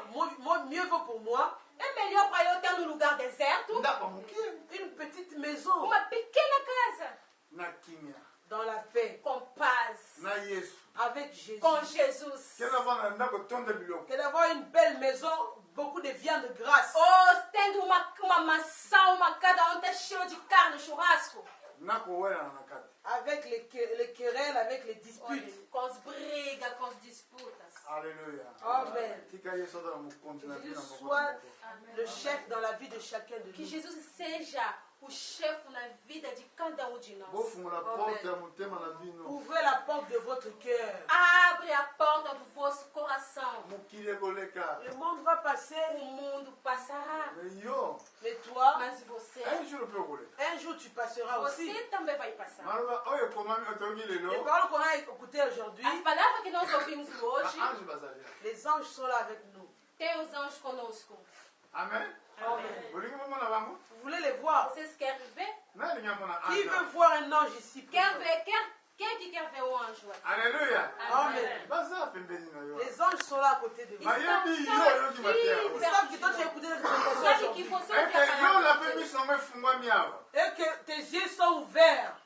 mieux vaut pour moi é melhor para eu ter num lugar deserto ndako ya mokie une petite maison uma pequena casa na kimia dans la paix com paz, na yesu avec Jésus. com Jesus. ke navanda ndako tonda biloko Que d'avoir une belle maison, beaucoup de viande grasse. Ou tendo uma maçã, uma casa onde está cheio de carne, churrasco. nakowela na kati Avec les querelles, avec les disputes. Olha, com as brigas, com as disputas. Alléluia. Amen. tika yesu azala mokonzi na Que bino Jésus moko soit na moko le chef dans la vie de chacun de Que nous. Jesus seja o chefe na vida de cada um de nós. bofungola porte ya motema na bino Ouvrez la porte de votre cœur. Abre a porta do vosso coração. mokili ekoleka Le monde va passer, O mundo passará, me yo mais toi, mas você, un jour mpe okoleka un jour tu passeras aussi. você também vai passar. maloba oyo ekomami otoki Les lelo paroles qu'on a écoutées aujourd'hui, As palavras que nós ouvimos hoje, baange bazali les anges sont là avec nous. tem os anjos conosco. amen Amen. olingi bomona bango Vous voulez les voir? Vocês querem ver? nalingi amona Qui ange veut voir un ange ici? Quer ver? Quem que quer ver o anjo aqui? alléluia Amen. baza pembeni na yo Les anges sont là à côté de vous. bayebi yo oyoki Ils mateya savent que toi tu as écouté cette prédication Sabe que aujourd'hui. você ete ouviu a yo palavra lape de Deus? miso yango efungwami awa Et que tes yeux sont ouverts.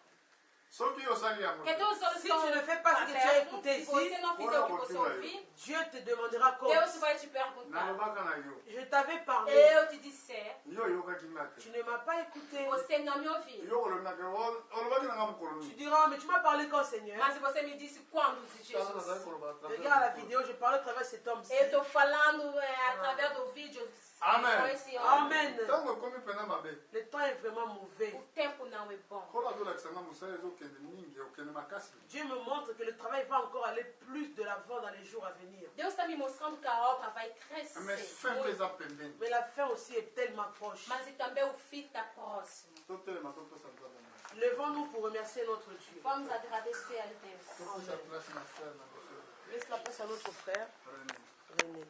soki osali yango Que teus olhos Si estão tu ne fais pas ce que tu as abertos, écouté se ici, você não fizer o que você ouviu, Dieu te demandera compte. Deus vai te perguntar. nalobaka na yo Je t'avais parlé Eu te disse sincère. yo oyokaki nga te. Tu ne m'as pas écouté. Você não me ouviu. Yo olobaki olobaki na nga mokolo Tu nini. diras, mais tu m'as parlé quand, Seigneur? Mas você me disse quando de Tala nazali Jesus. koloba na travers Regarde la mokolo. vidéo, je parle à travers cet homme-ci. Eu estou falando através do vídeo Amen. com esse homem. Amen. Ntango ekomi mpena mabe. Le temps est vraiment mauvais. O tempo não é bom. Kola azolakisa nga mosala ezokende mingi okende makasi. Dieu me montre que le travail va encore aller plus de l'avant dans les jours à venir. Deus está me mostrando que a obra vai crescer. Mais fin mpe muito. eza pembeni. Mais la fin aussi est tellement proche. Mas e também o fim está próximo. Totelema totosa nzambe. Levons-nous pour remercier notre Dieu. Vamos agradecer a Deus. Topesa place na frère na biso. Laisse la place à notre frère René. René.